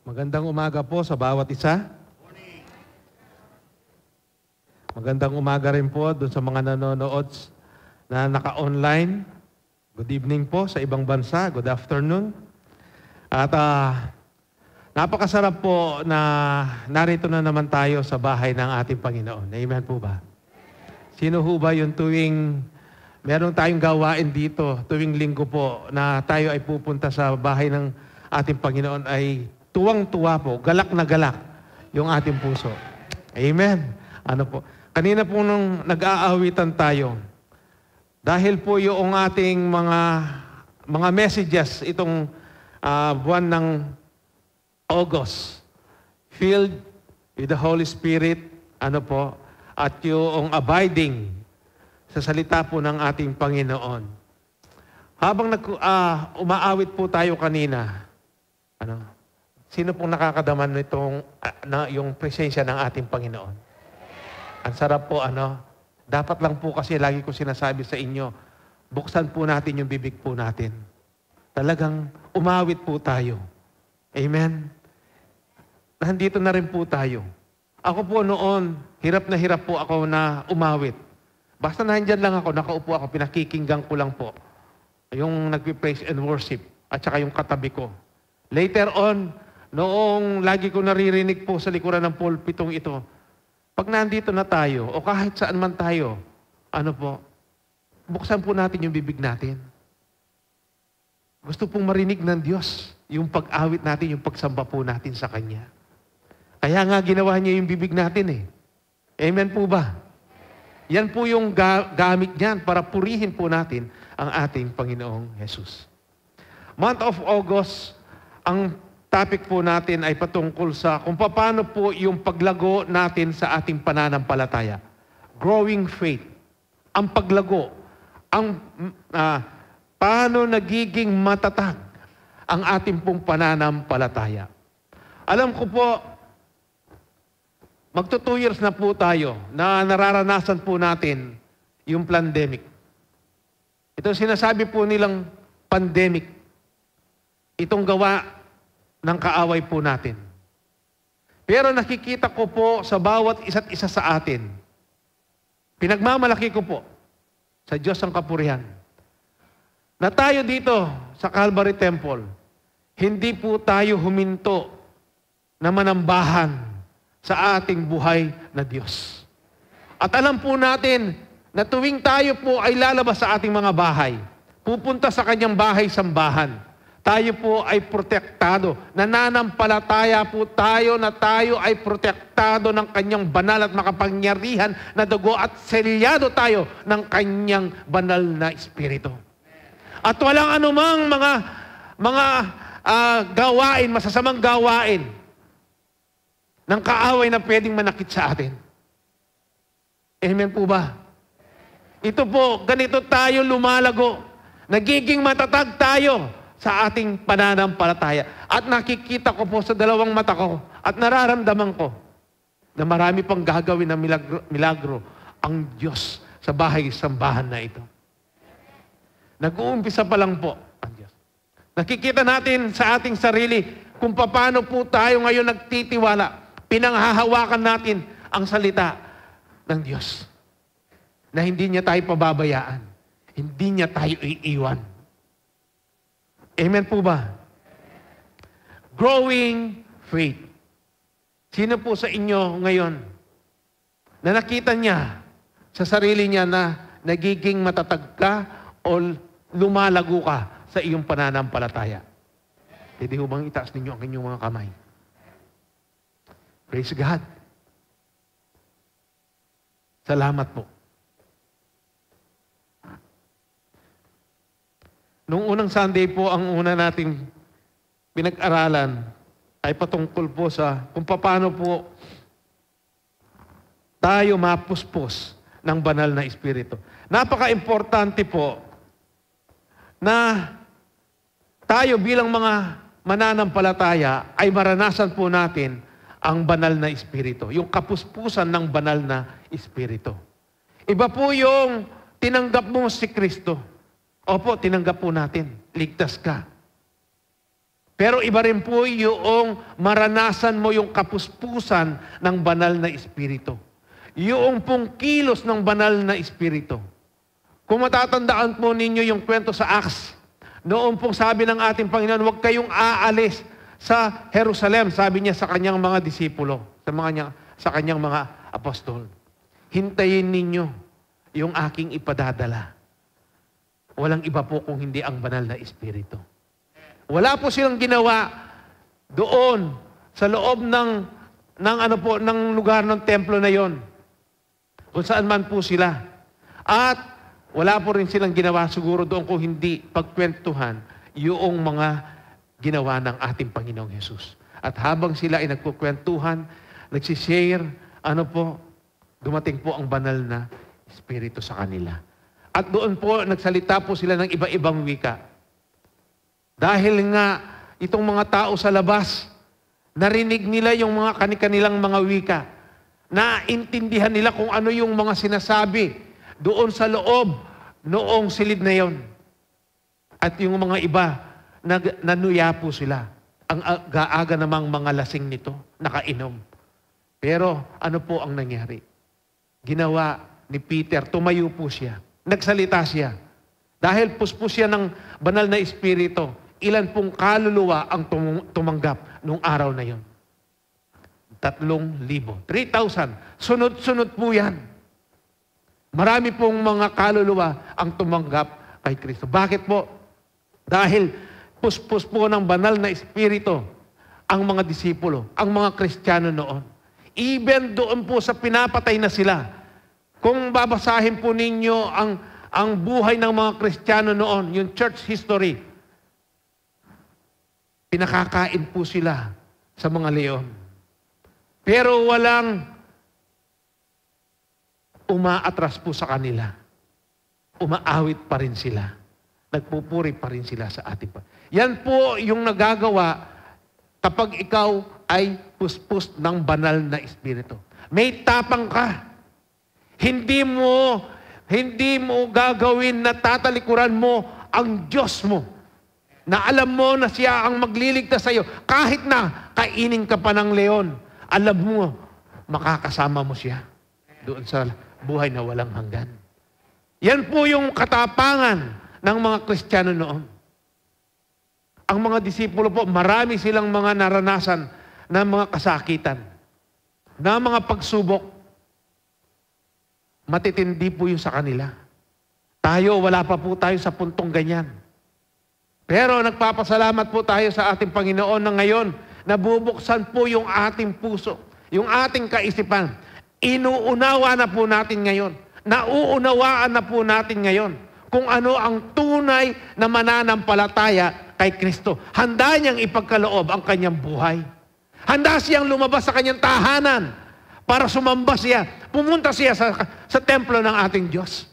Magandang umaga po sa bawat isa. Magandang umaga rin po doon sa mga nanonood na naka-online. Good evening po sa ibang bansa. Good afternoon. At napakasarap po na narito na naman tayo sa bahay ng ating Panginoon. Amen po ba? Sino ho ba yung tuwing meron tayong gawain dito, tuwing linggo po, na tayo ay pupunta sa bahay ng ating Panginoon ay tuwang-tuwa po, galak na galak yung ating puso. Amen. Ano po? Kanina po nung nag-aawitan tayo, dahil po yung ating mga messages itong buwan ng August, filled with the Holy Spirit, ano po, at yung abiding sa salita po ng ating Panginoon. Habang umaawit po tayo kanina, sino pong nakakadaman nitong yung presensya ng ating Panginoon? Ang sarap po, dapat lang po kasi lagi ko sinasabi sa inyo, buksan po natin yung bibig po natin. Talagang umawit po tayo. Amen? Nandito na rin po tayo. Ako po noon, hirap po ako na umawit. Basta nandyan lang ako, nakaupo ako, pinakikinggan ko lang po. Yung nagpi-praise and worship, at saka yung katabi ko. Later on, noong lagi ko naririnig po sa likuran ng pulpitong ito, pag nandito na tayo, o kahit saan man tayo, buksan po natin yung bibig natin. Gusto pong marinig ng Diyos yung pag-awit natin, yung pagsamba po natin sa Kanya. Kaya nga ginawa niya yung bibig natin eh. Amen po ba? Yan po yung gamit niyan para purihin po natin ang ating Panginoong Jesus. Month of August, ang topic po natin ay patungkol sa kung paano po yung paglago natin sa ating pananampalataya. Growing faith. Ang paglago. Paano nagiging matatag ang ating pong pananampalataya. Alam ko po, magto 2 years na po tayo na nararanasan po natin yung pandemic. Ito sinasabi po nilang pandemic. Itong gawa ng kaaway po natin. Pero nakikita ko po sa bawat isa't isa sa atin, pinagmamalaki ko po sa Diyos ang kapurihan, na tayo dito sa Calvary Temple, hindi po tayo huminto na manambahan sa ating buhay na Diyos. At alam po natin na tuwing tayo po ay lalabas sa ating mga bahay, pupunta sa kanyang bahay-sambahan, tayo po ay protektado. Nananampalataya po tayo na tayo ay protektado ng kanyang banal at makapangyarihan na dugo at selyado tayo ng kanyang banal na espiritu. At walang anumang mga gawain, masasamang gawain ng kaaway na pwedeng manakit sa atin. Amen po ba? Ito po, ganito tayo lumalago. Nagiging matatag tayo sa ating pananampalataya. At nakikita ko po sa dalawang mata ko at nararamdaman ko na marami pang gagawin na milagro ang Diyos sa bahay-sambahan na ito. Nag-uumpisa pa lang po ang Diyos. Nakikita natin sa ating sarili kung paano po tayo ngayon nagtitiwala. Pinanghahawakan natin ang salita ng Diyos na hindi niya tayo pababayaan. Hindi niya tayo iiwan. Amen po ba? Growing faith. Sino po sa inyo ngayon na nakita niya sa sarili niya na nagiging matatag ka o lumalago ka sa iyong pananampalataya? Pwede ho bang itaas ninyo ang inyong mga kamay? Praise God. Salamat po. Noong unang Sunday po, ang una nating pinag-aralan ay patungkol po sa kung paano po tayo mapuspos ng banal na espiritu. Napaka-importante po na tayo bilang mga mananampalataya ay maranasan po natin ang banal na espiritu. Yung kapuspusan ng banal na espiritu. Iba po yung tinanggap mo si Kristo. Opo, tinanggap po natin. Ligtas ka. Pero iba rin po yung maranasan mo yung kapuspusan ng banal na Espiritu. Yung pong kilos ng banal na Espiritu. Kung matatandaan po ninyo yung kwento sa Acts, noon pong sabi ng ating Panginoon, huwag kayong aalis sa Jerusalem, sabi niya sa kanyang mga disipulo, sa kanyang mga apostol. Hintayin ninyo yung aking ipadadala. Walang iba po kung hindi ang banal na Espiritu. Wala po silang ginawa doon sa loob ng lugar ng templo na yon. Kung saan man po sila. At wala po rin silang ginawa siguro doon kung hindi pagkwentuhan yung mga ginawa ng ating Panginoong Hesus. At habang sila ay nagkukwentuhan, nagsishare, dumating po ang banal na Espiritu sa kanila. At doon po, nagsalita po sila ng iba-ibang wika. Dahil nga, itong mga tao sa labas, narinig nila yung mga kanilang mga wika. Naintindihan nila kung ano yung mga sinasabi doon sa loob noong silid na yon. At yung mga iba, nanuya po sila. Ang aga namang mga lasing nito, nakainom. Pero ano po ang nangyari? Ginawa ni Peter, tumayo po siya. Nagsalita siya. Dahil puspos siya ng banal na Espiritu, ilan pong kaluluwa ang tumanggap nung araw na yon? 3,000. 3,000. Sunod-sunod po yan. Marami pong mga kaluluwa ang tumanggap kay Kristo. Bakit po? Dahil puspos po ng banal na Espiritu ang mga disipulo, ang mga Kristiyano noon. Even doon po sa pinapatay na sila. Kung babasahin po ninyo ang buhay ng mga Kristiyano noon, yung church history, pinakakain po sila sa mga leon. Pero walang umaatras po sa kanila. Umaawit pa rin sila. Nagpupuri pa rin sila sa ating Panginoon. Yan po yung nagagawa kapag ikaw ay puspos ng banal na Espiritu. May tapang ka. Hindi mo gagawin na tatalikuran mo ang Diyos mo. Na alam mo na siya ang magliligtas sa iyo. Kahit na kainin ka pa ng leon, alam mo, makakasama mo siya doon sa buhay na walang hanggan. Yan po yung katapangan ng mga Kristiyano noon. Ang mga disipulo po, marami silang mga naranasan na mga kasakitan, na mga pagsubok. Matitindi po yung sa kanila. Tayo, wala pa po tayo sa puntong ganyan. Pero nagpapasalamat po tayo sa ating Panginoon na ngayon, nabubuksan po yung ating puso, yung ating kaisipan. Inuunawa na po natin ngayon. Nauunawaan na po natin ngayon kung ano ang tunay na mananampalataya kay Kristo. Handa niyang ipagkaloob ang kanyang buhay. Handa siyang lumabas sa kanyang tahanan para sumamba siya. Pumunta siya sa templo ng ating Diyos.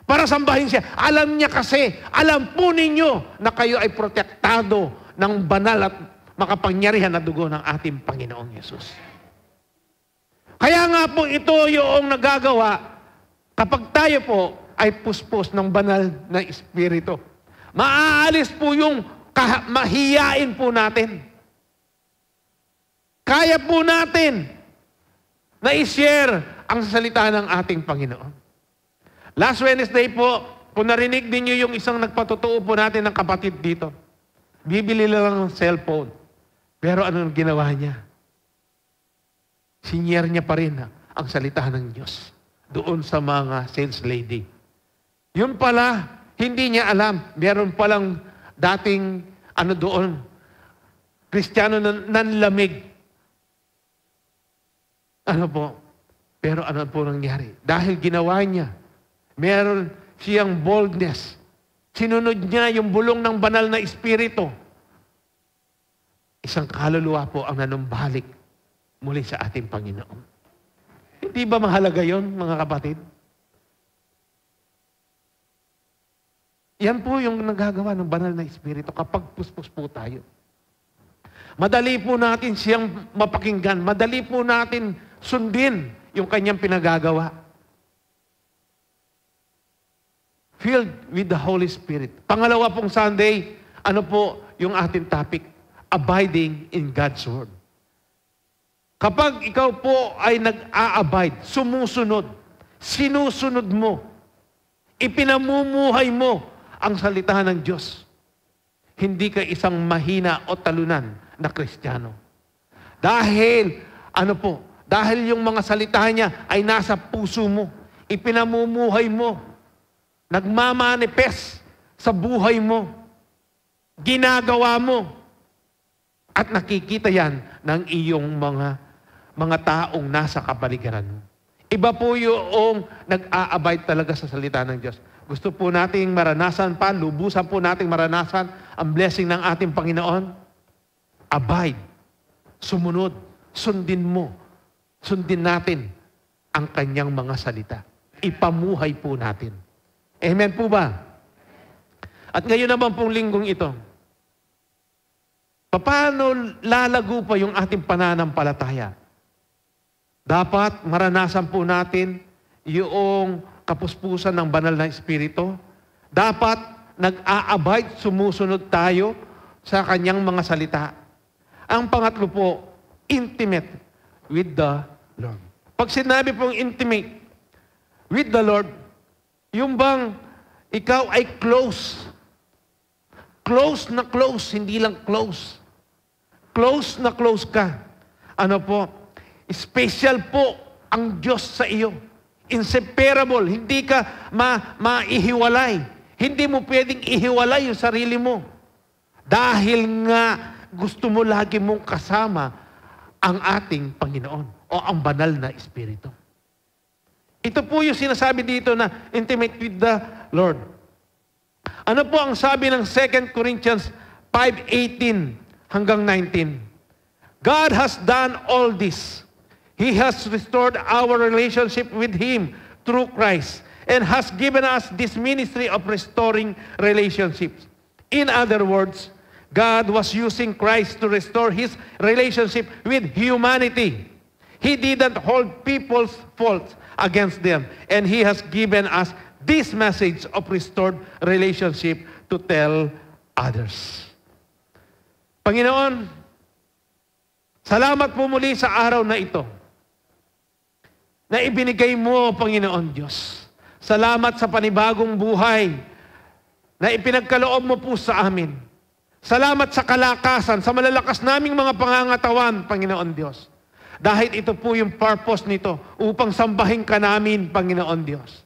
Para sambahin siya. Alam niya kasi, alam po ninyo na kayo ay protektado ng banal at makapangyarihan na dugo ng ating Panginoong Yesus. Kaya nga po ito yung nagagawa kapag tayo po ay puspos ng banal na Espiritu. Maaalis po yung mahiyain po natin. Kaya po natin na i-share ang salita ng ating Panginoon. Last Wednesday po, kung narinig ninyo yung isang nagpatotoo po natin ng kapatid dito, bibili lang ng cellphone. Pero anong ginawa niya? Sinyer niya pa rin ang salita ng Diyos doon sa mga sales lady. Yun pala, hindi niya alam. Meron palang dating, doon, Kristiyano nanlamig. Pero ano po nangyari? Dahil ginawa niya, meron siyang boldness. Sinunod niya yung bulong ng banal na Espiritu. Isang kaluluwa po ang nanumbalik muli sa ating Panginoon. Hindi ba mahalaga yon, mga kapatid? Yan po yung nagagawa ng banal na Espiritu kapag puspos po tayo. Madali po natin siyang mapakinggan. Madali po natin sundin yung kanyang pinagagawa. Filled with the Holy Spirit. Pangalawa pong Sunday, ano po yung ating topic? abiding in God's Word. Kapag ikaw po ay nag-a-abide, sumusunod, sinusunod mo, ipinamumuhay mo ang salita ng Diyos, hindi ka isang mahina o talunan na Kristiyano. Dahil, dahil yung mga salita niya ay nasa puso mo, ipinamumuhay mo, nagmamanifest sa buhay mo, ginagawa mo, at nakikita yan ng iyong mga taong nasa kapaligiran mo. Iba po yung nag-a-abide talaga sa salita ng Diyos. Gusto po nating maranasan pa, lubusan po nating maranasan ang blessing ng ating Panginoon. Abide, sumunod, sundin mo, sundin natin ang kanyang mga salita. Ipamuhay po natin. Amen po ba? At ngayon naman pong linggong ito, paano lalago pa yung ating pananampalataya? Dapat maranasan po natin yung kapuspusan ng banal na Espiritu. Dapat nag-a-abide, sumusunod tayo sa kanyang mga salita. Ang pangatlo po, intimate with the Lord. Pag sinabi pong intimate with the Lord, yung bang ikaw ay close. Close na close, hindi lang close. Close na close ka. Ano po? Special po ang Diyos sa iyo. Inseparable. Hindi ka maihiwalay. Hindi mo pwedeng ihiwalay yung sarili mo. Dahil nga gusto mo lagi mong kasama ang ating Panginoon o ang banal na Espiritu. Ito po yung sinasabi dito na intimate with the Lord. Ano po ang sabi ng 2 Corinthians 5:18 hanggang 19? God has done all this. He has restored our relationship with Him through Christ and has given us this ministry of restoring relationships. In other words, God was using Christ to restore His relationship with humanity. He didn't hold people's faults against them. And He has given us this message of restored relationship to tell others. Panginoon, salamat po muli sa araw na ito na ibinigay mo, Panginoon Diyos. Salamat sa panibagong buhay na ipinagkaloob mo po sa amin. Salamat sa kalakasan, sa malalakas naming mga pangangatawan, Panginoon Diyos. Dahil ito po yung purpose nito, upang sambahin ka namin, Panginoon Diyos.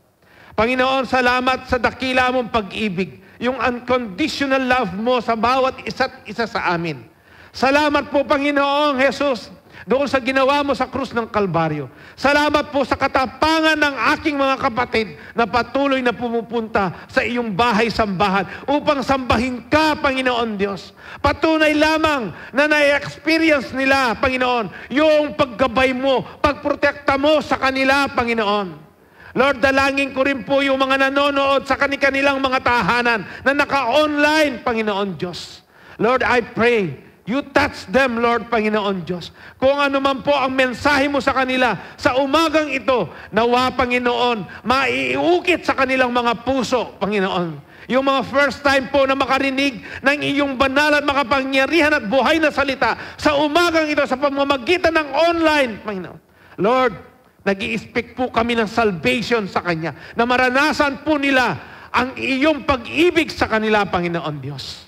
Panginoon, salamat sa dakila mong pag-ibig, yung unconditional love mo sa bawat isa't isa sa amin. Salamat po, Panginoong Jesus, doon sa ginawa mo sa krus ng Kalbaryo. Salamat po sa katapangan ng aking mga kapatid na patuloy na pumupunta sa iyong bahay-sambahan upang sambahin ka, Panginoon Diyos. Patunay lamang na na-experience nila, Panginoon, yung paggabay mo, pagprotekta mo sa kanila, Panginoon. Lord, dalangin ko rin po yung mga nanonood sa kanilang mga tahanan na naka-online, Panginoon Diyos. Lord, I pray, you touch them, Lord, Panginoon Diyos. Kung ano man po ang mensahe mo sa kanila, sa umagang ito, nawa, Panginoon, maiukit sa kanilang mga puso, Panginoon. Yung mga first time po na makarinig ng iyong banal at makapangyarihan at buhay na salita, sa umagang ito, sa pamamagitan ng online, Panginoon. Lord, nag-i-speak po kami ng salvation sa Kanya, na maranasan po nila ang iyong pag-ibig sa kanila, Panginoon Diyos.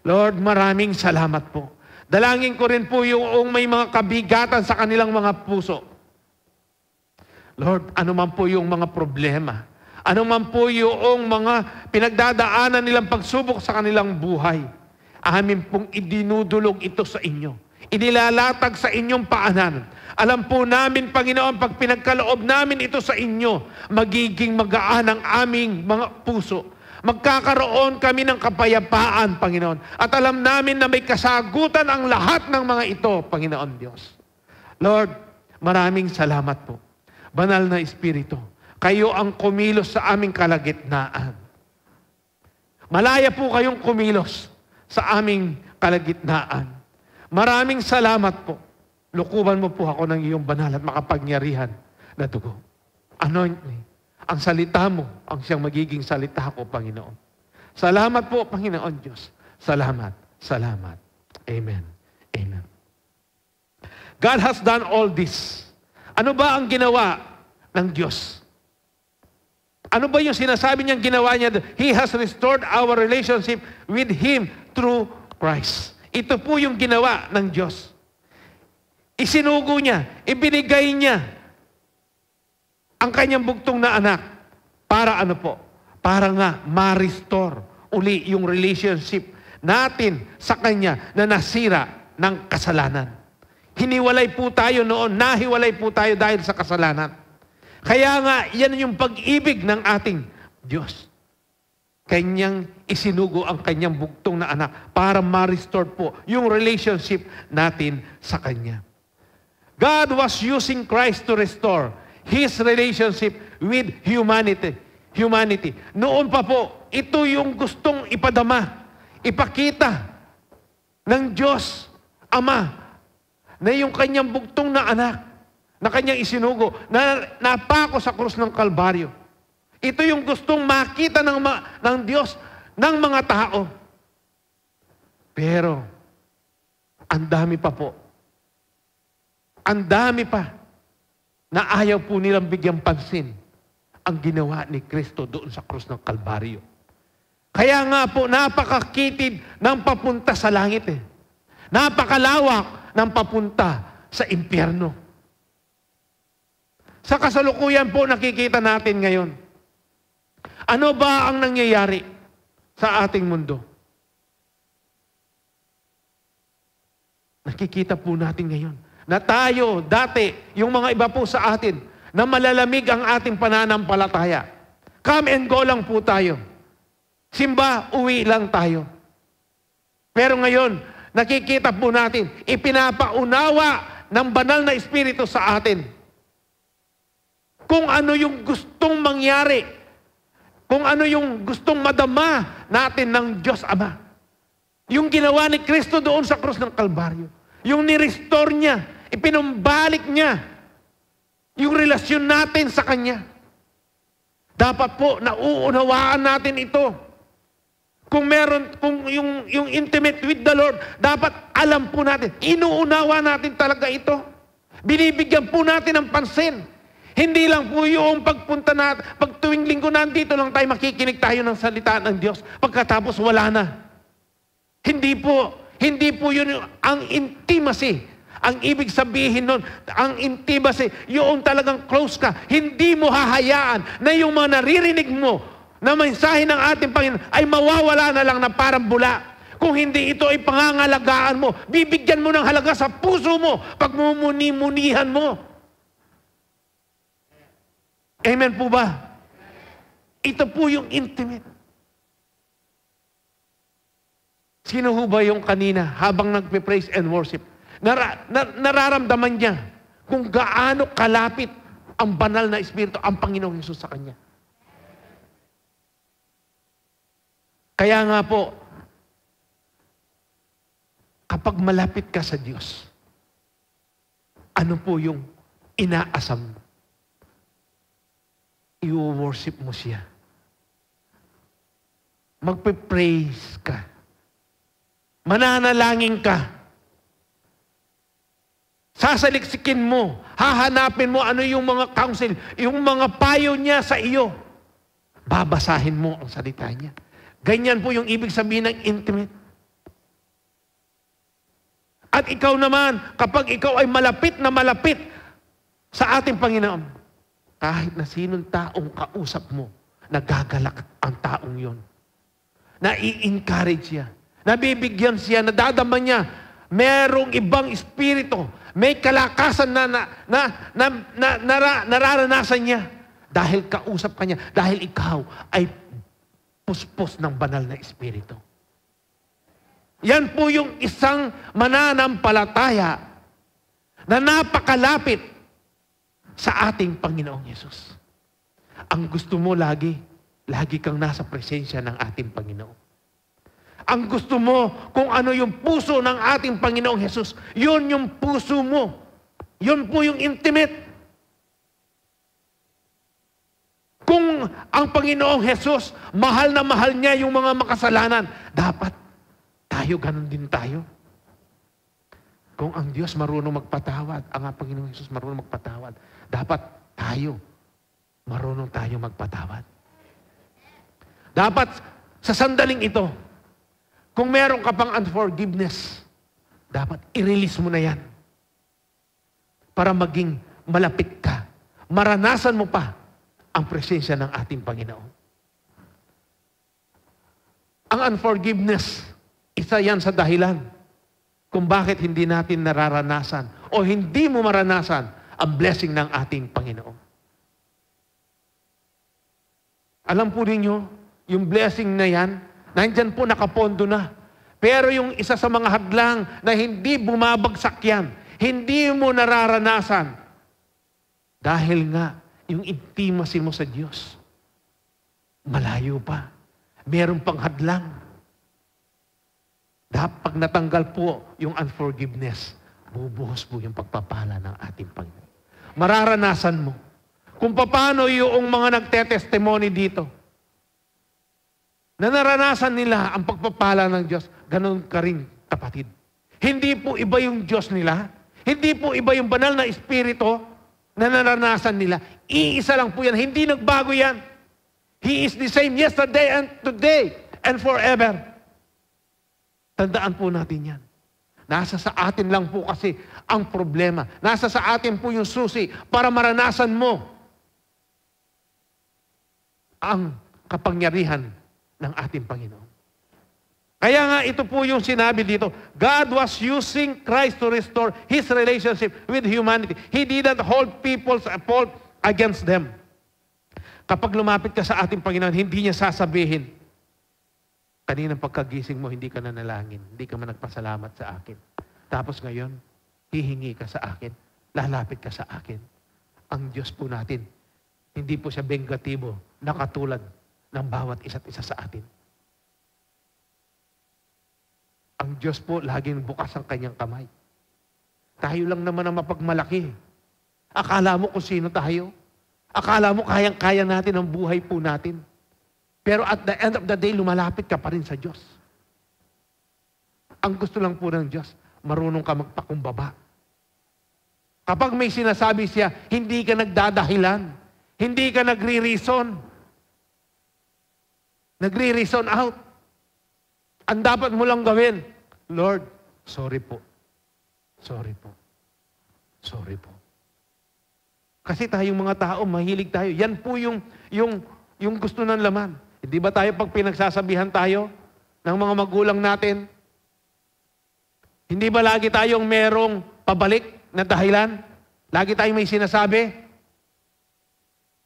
Lord, maraming salamat po. Dalangin ko rin po yung may mga kabigatan sa kanilang mga puso. Lord, ano man po yung mga problema, ano man po yung mga pinagdadaanan nilang pagsubok sa kanilang buhay, amin pong idinudulog ito sa inyo. Inilalatag sa inyong paanan. Alam po namin, Panginoon, pag pinagkaloob namin ito sa inyo, magiging magaan ang aming mga puso. Magkakaroon kami ng kapayapaan, Panginoon. At alam namin na may kasagutan ang lahat ng mga ito, Panginoon Diyos. Lord, maraming salamat po. Banal na Espiritu, kayo ang kumilos sa aming kalagitnaan. Malaya po kayong kumilos sa aming kalagitnaan. Maraming salamat po. Lukuban mo po ako ng iyong banal at makapangyarihan na dugo. Anoint me. Ang salita mo, ang siyang magiging salita ko, Panginoon. Salamat po, Panginoon Diyos. Salamat, salamat. Amen. Amen. God has done all this. Ano ba ang ginawa ng Diyos? Ano ba yung sinasabi niyang ginawa niya? He has restored our relationship with Him through Christ. Ito po yung ginawa ng Diyos. Isinugo niya, ibinigay niya ang kanyang bugtong na anak para ano po? Para nga ma-restore uli yung relationship natin sa Kanya na nasira ng kasalanan. Hiniwalay po tayo noon, nahiwalay po tayo dahil sa kasalanan. Kaya nga, yan yung pag-ibig ng ating Diyos. Kanyang isinugo ang kanyang bugtong na anak para ma-restore po yung relationship natin sa Kanya. God was using Christ to restore His relationship with humanity. Noon pa po, ito yung gustong ipadama, ipakita ng Diyos Ama na yung kanyang bugtong na anak na kanyang isinugo, na napako sa krus ng Kalbaryo. Ito yung gustong makita ng Diyos ng mga tao. Pero, ang dami pa po. Ang dami pa na ayaw po nilang bigyang pansin ang ginawa ni Kristo doon sa krus ng Kalbaryo. Kaya nga po, napakakitid ng papunta sa langit eh. Napakalawak ng papunta sa impyerno. Sa kasalukuyan po nakikita natin ngayon. Ano ba ang nangyayari sa ating mundo? Nakikita po natin ngayon na tayo, dati, yung mga iba po sa atin, na malalamig ang ating pananampalataya. Come and go lang po tayo. Simba, uwi lang tayo. Pero ngayon, nakikita po natin, ipinapaunawa ng banal na Espiritu sa atin kung ano yung gustong mangyari, kung ano yung gustong madama natin ng Diyos Ama. Yung ginawa ni Kristo doon sa krus ng Kalbaryo. Yung ni-restore niya, ipinumbalik niya yung relasyon natin sa Kanya. Dapat po, nauunawaan natin ito. Kung yung intimate with the Lord, dapat alam po natin, inuunawa natin talaga ito. Binibigyan po natin ng pansin. Hindi lang po yung pagpunta natin, pag tuwing linggo nandito lang tayo, makikinig tayo ng salita ng Diyos, pagkatapos wala na. Hindi po yun ang intimacy. Ang ibig sabihin nun, ang intimacy, yung talagang close ka, hindi mo hahayaan na yung mga naririnig mo na mensahe ng ating Panginoon ay mawawala na lang na parang bula. Kung hindi ito ay pangangalagaan mo, bibigyan mo ng halaga sa puso mo, pagmumuni-munihan mo. Amen po ba? Ito po yung intimate. Sino ho ba yung kanina habang nagpe-praise and worship? Nararamdaman niya kung gaano kalapit ang banal na Espiritu, ang Panginoong Hesus sa kanya. Kaya nga po, kapag malapit ka sa Diyos, ano po yung inaasam mo? I-worship mo siya. Magpe-praise ka. Mananalangin ka. Sasaliksikin mo. Hahanapin mo ano yung mga counsel, yung mga payo niya sa iyo. Babasahin mo ang salita niya. Ganyan po yung ibig sabihin ng intimate. At ikaw naman, kapag ikaw ay malapit na malapit sa ating Panginoon, kahit na sinong taong kausap mo, nagagalak ang taong yon. Nai-encourage siya. Nabibigyan siya, nadadama niya. Merong ibang espiritu. May kalakasan na nararanasan niya. Dahil kausap ka niya. Dahil ikaw ay puspos ng banal na espiritu. Yan po yung isang mananampalataya na napakalapit sa ating Panginoong Yesus. Ang gusto mo lagi kang nasa presensya ng ating Panginoon. Ang gusto mo, kung ano yung puso ng ating Panginoong Yesus, yun yung puso mo. Yun po yung intimate. Kung ang Panginoong Yesus, mahal na mahal niya yung mga makasalanan, dapat tayo ganun din tayo. Kung ang Diyos marunong magpatawad, ang Panginoong Hesus marunong magpatawad, dapat tayo, marunong tayo magpatawad. Dapat sa sandaling ito, kung meron ka pang unforgiveness, dapat i-release mo na yan para maging malapit ka. Maranasan mo pa ang presensya ng ating Panginoon. Ang unforgiveness, isa yan sa dahilan kung bakit hindi natin nararanasan o hindi mo maranasan ang blessing ng ating Panginoon. Alam po ninyo, yung blessing na yan, nandyan po nakapondo na. Pero yung isa sa mga hadlang na hindi bumabagsak yan, hindi mo nararanasan dahil nga yung intimacy mo sa Diyos, malayo pa. Meron pang hadlang. Pag natanggal po yung unforgiveness, bubuhos po yung pagpapala ng ating Panginoon. Mararanasan mo kung paano yung mga nagte-testimony dito, na naranasan nila ang pagpapala ng Diyos, ganun ka rin, kapatid. Hindi po iba yung Diyos nila, hindi po iba yung banal na Espiritu na naranasan nila. Iisa lang po yan, hindi nagbago yan. He is the same yesterday and today and forever. Tandaan po natin yan. Nasa sa atin lang po kasi ang problema. Nasa sa atin po yung susi para maranasan mo ang kapangyarihan ng ating Panginoon. Kaya nga ito po yung sinabi dito, God was using Christ to restore His relationship with humanity. He didn't hold people's fault against them. Kapag lumapit ka sa ating Panginoon, hindi niya sasabihin, kaninang pagkagising mo, hindi ka nanalangin, hindi ka man nagpasalamat sa akin. Tapos ngayon, hihingi ka sa akin, lalapit ka sa akin. Ang Diyos po natin, hindi po siya bengatibo, nakatulad ng bawat isa't isa sa atin. Ang Diyos po, laging bukas ang kanyang kamay. Tayo lang naman ang mapagmalaki. Akala mo kung sino tayo? Akala mo kayang-kaya natin ang buhay po natin. Pero at the end of the day, lumalapit ka pa rin sa Diyos. Ang gusto lang po ng Diyos, marunong ka magpakumbaba. Kapag may sinasabi siya, hindi ka nagdadahilan. Hindi ka nagre-reason. Nagre-reason out. Ang dapat mo lang gawin, Lord, sorry po. Sorry po. Sorry po. Kasi tayong mga tao, mahilig tayo. Yan po yung gusto ng laman. Hindi ba tayo pag pinagsasabihan tayo ng mga magulang natin, hindi ba lagi tayong merong pabalik na dahilan? Lagi tayong may sinasabi?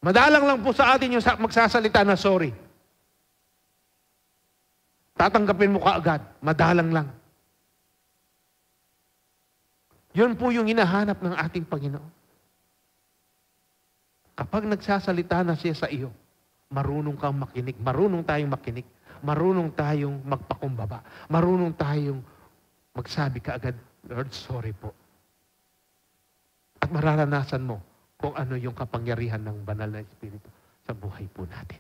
Madalang lang po sa atin yung magsasalita na sorry. Tatanggapin mo kaagad. Madalang lang. Yun po yung hinahanap ng ating Panginoon. Kapag nagsasalita na siya sa iyo, marunong kang makinig, marunong tayong makinig, marunong tayong magpakumbaba, marunong tayong magsabi kaagad, Lord, sorry po. At mararanasan mo kung ano yung kapangyarihan ng banal na Espiritu sa buhay po natin.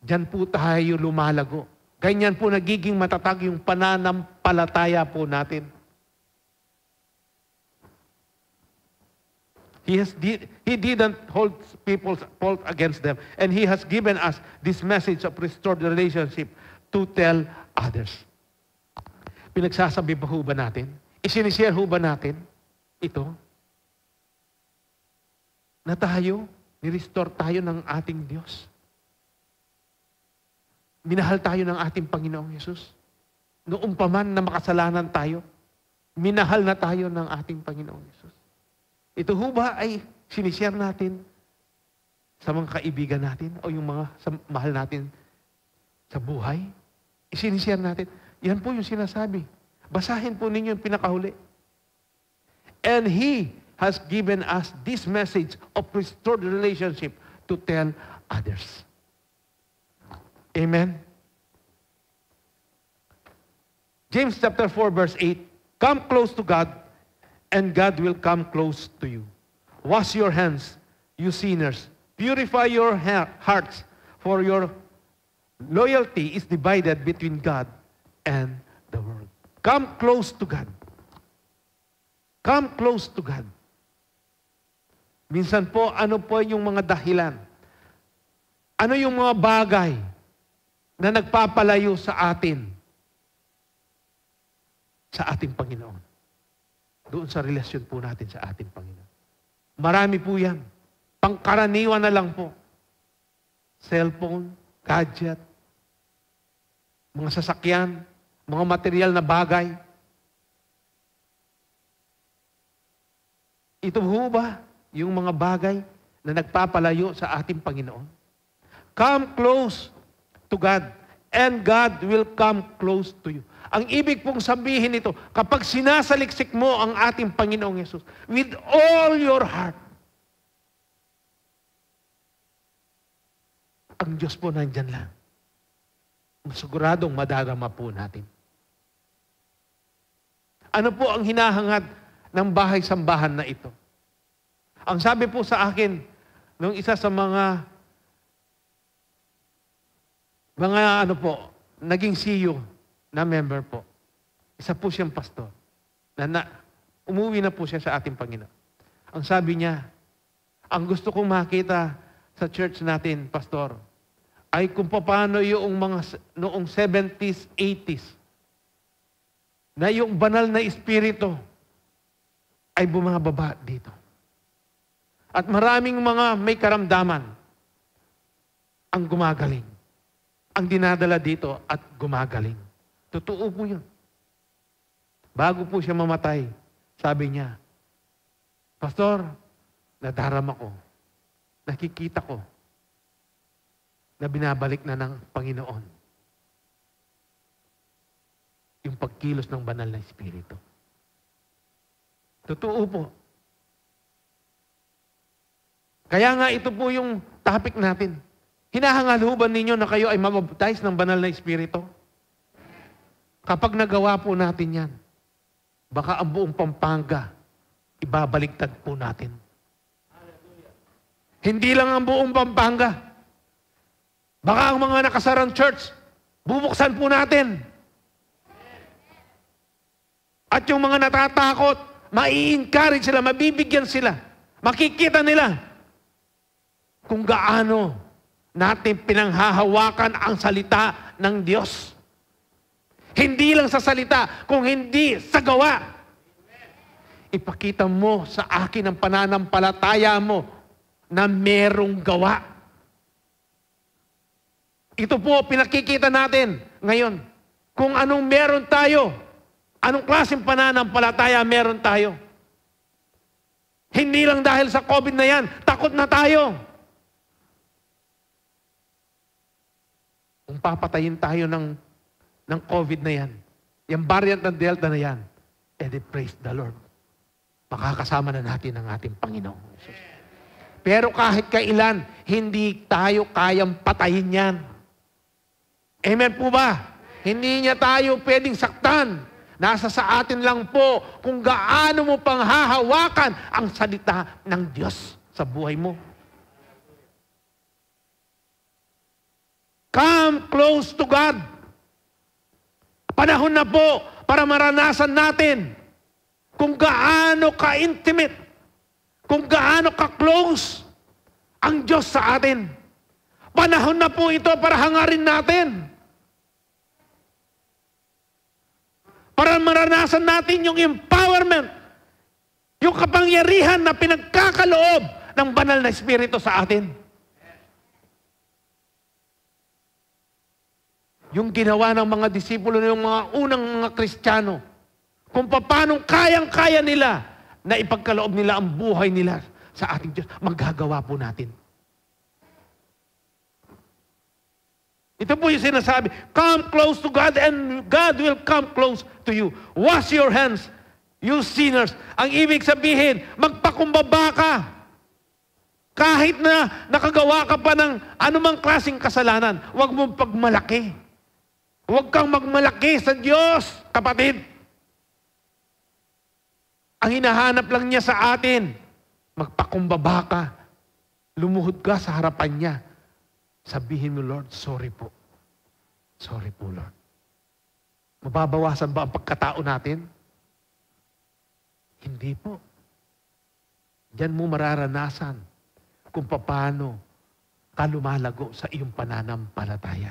Diyan po tayo lumalago. Ganyan po nagiging matatag yung pananampalataya po natin. He didn't hold people's fault against them. And He has given us this message of restored relationship to tell others. Pinagsasabi pa ho ba natin? Isinishare ho ba natin ito? Na tayo, ni-restore tayo ng ating Diyos. Minahal tayo ng ating Panginoong Yesus. Noong pa man na makasalanan tayo, minahal na tayo ng ating Panginoong Yesus. Ito ho ba ay sinishare natin sa mga kaibigan natin o yung mga mahal natin sa buhay? Isinishare natin. Yan po yung sinasabi. Basahin po ninyo yung pinakahuli. And He has given us this message of restored relationship to tell others. Amen? James chapter 4 verse 8, come close to God, and God will come close to you. Wash your hands, you sinners. Purify your hearts, for your loyalty is divided between God and the world. Come close to God. Come close to God. Minsan po, ano po yung mga dahilan? Ano yung mga bagay na nagpapalayo sa atin? Sa ating Panginoon. Doon sa relasyon po natin sa ating Panginoon. Marami po yan. Pangkaraniwan na lang po. Cellphone, gadget, mga sasakyan, mga material na bagay. Ito ho ba yung mga bagay na nagpapalayo sa ating Panginoon? Come close to God, and God will come close to you. Ang ibig pong sabihin nito, kapag sinasaliksik mo ang ating Panginoong Yesus with all your heart, ang Diyos po nandyan lang. Siguradong madarama po natin. Ano po ang hinahangad ng bahay-sambahan na ito? Ang sabi po sa akin, nung isa sa mga naging CEO na member po. Isa po siyang pastor. Umuwi na po siya sa ating Panginoon. Ang sabi niya, ang gusto kong makita sa church natin, pastor, ay kung paano yung mga noong 70s, 80s, na yung banal na espiritu ay bumababa dito. At maraming mga may karamdaman ang gumagaling. Ang dinadala dito at gumagaling. Totoo po yun. Bago po siya mamatay, sabi niya, Pastor, nadarama ko, nakikita ko, na binabalik na ng Panginoon yung pagkilos ng banal na espiritu. Totoo po. Kaya nga ito po yung topic natin. Hinahangaluban ninyo na kayo ay mabaptize ng banal na espiritu? Kapag nagawa po natin yan, baka ang buong Pampanga, ibabaliktad po natin. Hindi lang ang buong Pampanga. Baka ang mga nakasarang church, bubuksan po natin. At yung mga natatakot, mai-encourage sila, mabibigyan sila. Makikita nila kung gaano natin pinanghahawakan ang salita ng Diyos. Hindi lang sa salita, kung hindi sa gawa. Ipakita mo sa akin ang pananampalataya mo na merong gawa. Ito po, pinakikita natin ngayon. Kung anong meron tayo, anong klaseng pananampalataya meron tayo. Hindi lang dahil sa COVID na yan, takot na tayo. Kung papatayin tayo ng COVID na yan, yung variant ng Delta na yan, edi praise the Lord. Makakasama na natin ang ating Panginoong Jesus. Pero kahit kailan, hindi tayo kayang patayin yan. Amen po ba? Hindi niya tayo pwedeng saktan. Nasa sa atin lang po kung gaano mo pang hahawakan ang salita ng Diyos sa buhay mo. Come close to God. Panahon na po para maranasan natin kung gaano ka-intimate, kung gaano ka-close ang Diyos sa atin. Panahon na po ito para hangarin natin. Para maranasan natin yung empowerment, yung kapangyarihan na pinagkakaloob ng banal na Espiritu sa atin. Yung ginawa ng mga disipulo, yung mga unang mga Kristiyano, kung paano kayang-kaya nila na ipagkaloob nila ang buhay nila sa ating Diyos, magagawa po natin. Ito po yung sinasabi, come close to God and God will come close to you. Wash your hands, you sinners. Ang ibig sabihin, magpakumbaba ka. Kahit na nakagawa ka pa ng anumang klaseng kasalanan, huwag mong pagmalaki. Huwag kang magmalaki sa Diyos, kapatid. Ang hinahanap lang niya sa atin, magpakumbaba ka. Lumuhod ka sa harapan niya. Sabihin mo, Lord, sorry po. Sorry po, Lord. Mababawasan ba ang pagkatao natin? Hindi Hindi po. Diyan mo mararanasan kung paano ka lumalago sa iyong pananampalataya.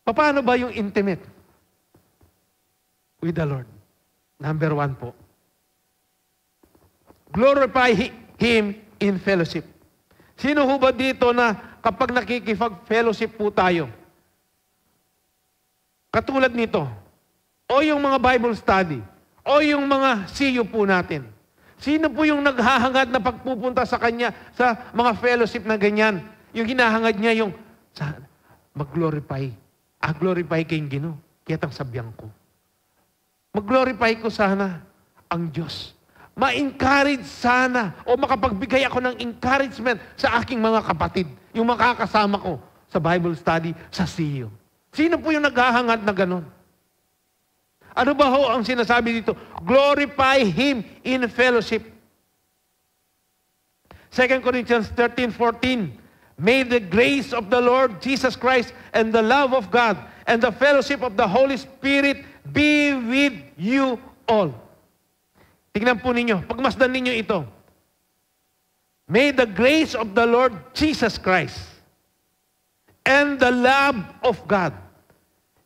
Paano ba yung intimate with the Lord? Number 1 po. Glorify Him in fellowship. Sino ho ba dito na kapag nakikipag-fellowship po tayo, katulad nito, o yung mga Bible study, o yung mga CU po natin, sino po yung naghahangad na pagpupunta sa Kanya sa mga fellowship na ganyan? Yung hinahangad niya yung mag-glorify. Glorify kayong Ginoo. Kaya tang sabihan ko. Mag-glorify ko sana ang Diyos. Ma-encourage sana o makapagbigay ako ng encouragement sa aking mga kapatid. Yung makakasama ko sa Bible study, sa CU. Sino po yung naghahangad na ganun? Ano ba ho ang sinasabi dito? Glorify Him in fellowship. 2 Corinthians 13:14. May the grace of the Lord Jesus Christ and the love of God and the fellowship of the Holy Spirit be with you all. Tingnan po ninyo, pagmasdan ninyo ito. May the grace of the Lord Jesus Christ and the love of God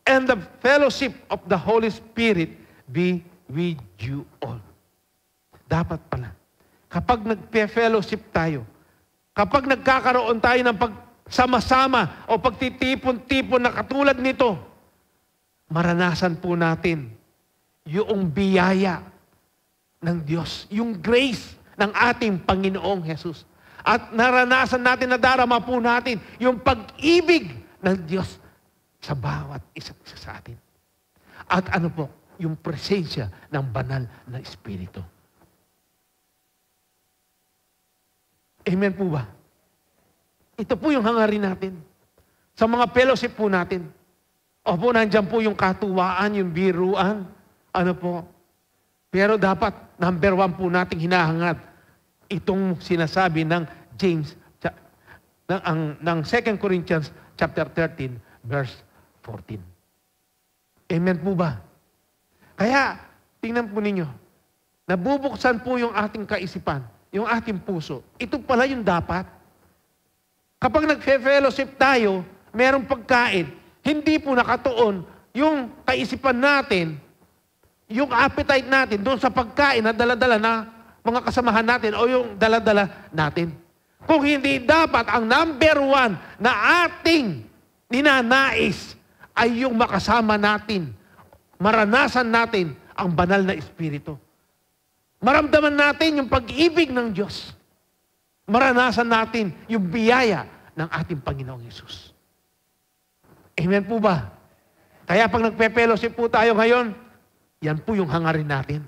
and the fellowship of the Holy Spirit be with you all. Dapat pala, kapag nagpe-fellowship tayo, kapag nagkakaroon tayo ng pagsama-sama o pagtitipon-tipon na katulad nito, maranasan po natin yung biyaya ng Diyos, yung grace ng ating Panginoong Jesus. At naranasan natin, nadarama po natin yung pag-ibig ng Diyos sa bawat isa't isa sa atin. At ano po, yung presensya ng banal na Espiritu. Amen po ba? Ito po yung hangarin natin. Sa mga fellowship po natin. O po, nandyan po yung katuwaan, yung biruan. Ano po? Pero dapat, number 1 po nating hinahangad. Itong sinasabi ng James, ng 2 Corinthians chapter 13, verse 14. Amen po ba? Kaya, tingnan po ninyo, nabubuksan po yung ating kaisipan, yung ating puso. Ito pala yung dapat. Kapag nag-fellowship tayo, merong pagkain, hindi po nakatuon yung kaisipan natin, yung appetite natin doon sa pagkain na dala-dala na mga kasamahan natin o yung dala-dala natin. Kung hindi dapat, ang number 1 na ating ninanais ay yung makasama natin, maranasan natin ang banal na Espiritu. Maramdaman natin yung pag-ibig ng Diyos. Maranasan natin yung biyaya ng ating Panginoong Yesus. Amen po ba? Kaya pag nagpe-fellowship po tayo ngayon, yan po yung hangarin natin.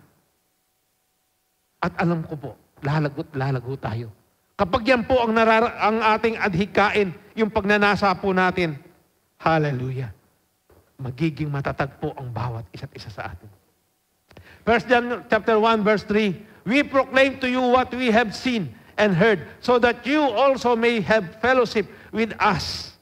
At alam ko po, lalago tayo. Kapag yan po ang ating adhikain, yung pagnanasa po natin, hallelujah, magiging matatag po ang bawat isa't isa sa atin. 1 John chapter 1 verse 3, we proclaim to you what we have seen and heard, so that you also may have fellowship with us.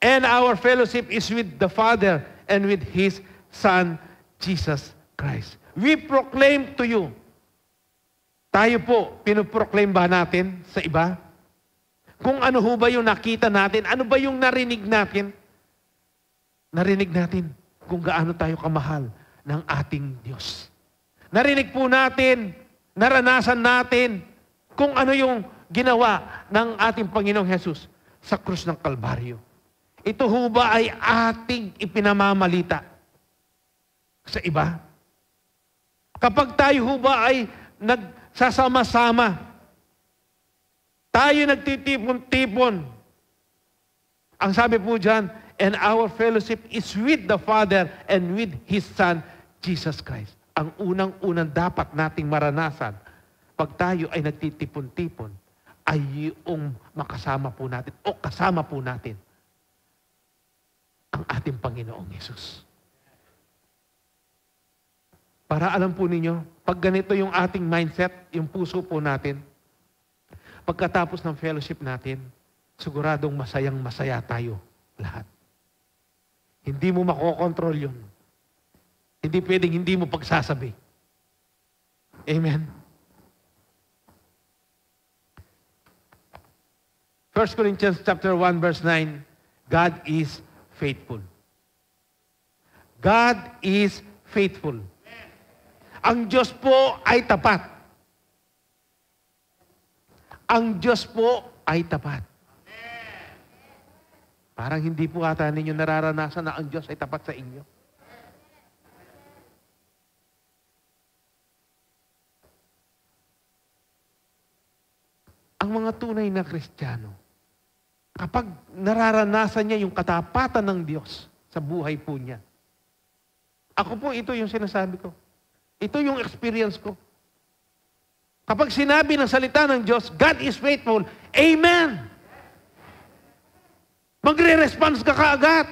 And our fellowship is with the Father and with His Son, Jesus Christ. We proclaim to you. Tayo po, pinoproclaim ba natin sa iba? Kung ano ho ba yung nakita natin, ano ba yung narinig natin? Narinig natin kung gaano tayo kamahal ng ating Diyos. Narinig po natin, naranasan natin kung ano yung ginawa ng ating Panginoong Jesus sa krus ng Kalbaryo. Ito ho ba ay ating ipinamamalita sa iba? Kapag tayo ho ba ay nagsasama-sama, tayo nagtitipon-tipon, ang sabi po dyan, and our fellowship is with the Father and with His Son, Jesus Christ. Ang unang-unang dapat nating maranasan pag tayo ay nagtitipon-tipon ay yung makasama po natin o kasama po natin ang ating Panginoong Yesus. Para alam po ninyo, pag ganito yung ating mindset, yung puso po natin, pagkatapos ng fellowship natin, siguradong masayang-masaya tayo lahat. Hindi mo makokontrol yun. Hindi pwedeng hindi mo pagsasabi. Amen. 1 Corinthians chapter 1 verse 9, God is faithful. God is faithful. Ang Diyos po ay tapat. Ang Diyos po ay tapat. Parang hindi po ata ninyo nararanasan na ang Diyos ay tapat sa inyo. Ang mga tunay na Kristiyano, kapag nararanasan niya yung katapatan ng Diyos sa buhay po niya. Ako po, ito yung sinasabi ko. Ito yung experience ko. Kapag sinabi ng salita ng Diyos, God is faithful, Amen! Magre-response ka kaagad.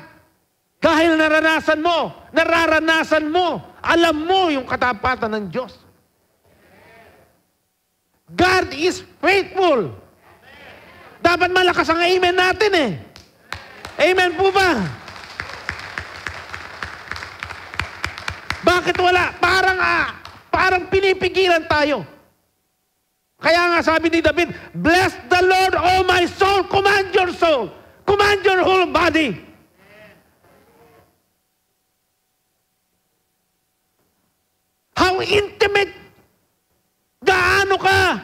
Dahil nararanasan mo, alam mo yung katapatan ng Diyos. God is faithful. Dapat malakas ang amen natin eh. Amen po ba? Bakit wala? Parang pinipigilan tayo. Kaya nga sabi ni David, bless the Lord, O my soul. Command your soul. Command your whole body. How intimate. Gaano ka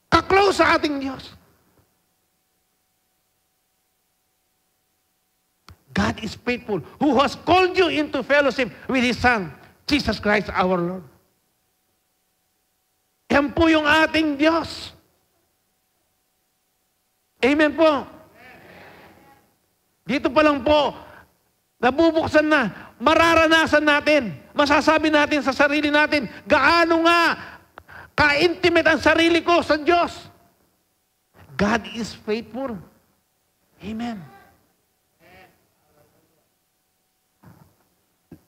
ka-close sa ating Diyos. God is faithful, who has called you into fellowship with His Son, Jesus Christ our Lord. Yan po yung ating Diyos. Amen po. Dito pa lang po, nabubuksan na, mararanasan natin, masasabi natin sa sarili natin, gaano nga ka-intimate ang sarili ko sa Diyos. God is faithful. Amen.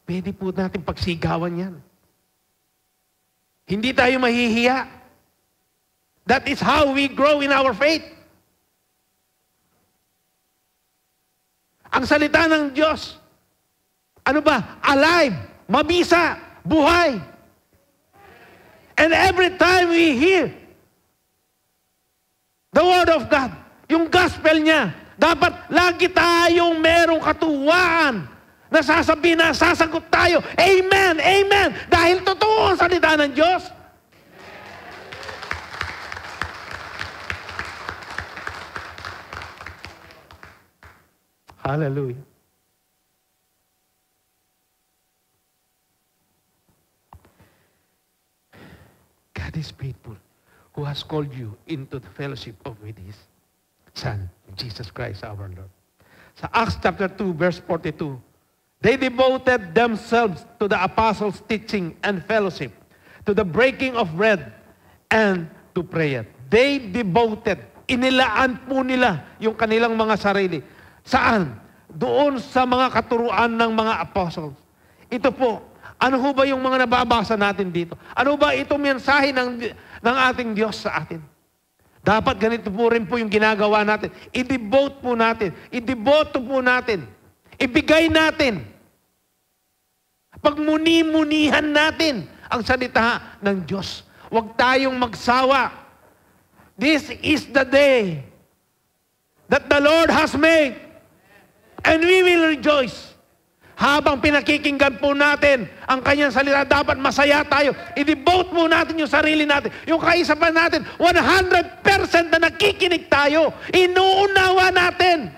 Pwede po natin pagsigawan yan. Hindi tayo mahihiya. That is how we grow in our faith. Ang salita ng Diyos, ano ba? Alive, mabisa, buhay. And every time we hear the Word of God, yung gospel niya, dapat lagi tayong merong katuwaan na sasabihin na sasagot tayo, Amen, Amen, dahil totoo ang salita ng Diyos. Hallelujah. God is faithful, who has called you into the fellowship of with His Son, Jesus Christ our Lord. Sa Acts chapter 2, verse 42, they devoted themselves to the apostles' teaching and fellowship, to the breaking of bread, and to prayer. They devoted, inilaan po nila yung kanilang mga sarili. Saan? Doon sa mga katuruan ng mga apostles. Ito po, ano ho ba yung mga nababasa natin dito? Ano ba itong mensahe ng ating Diyos sa atin? Dapat ganito po rin po yung ginagawa natin. I-devote po natin. I-devote po natin. Ibigay natin. Pagmuni-munihan natin ang salita ng Diyos. Huwag tayong magsawa. This is the day that the Lord has made. And we will rejoice. Habang pinakikinggan po natin ang kanyang salita, dapat masaya tayo. I-devote po natin yung sarili natin. Yung kaisapan natin, 100% na nakikinig tayo. Inuunawa natin.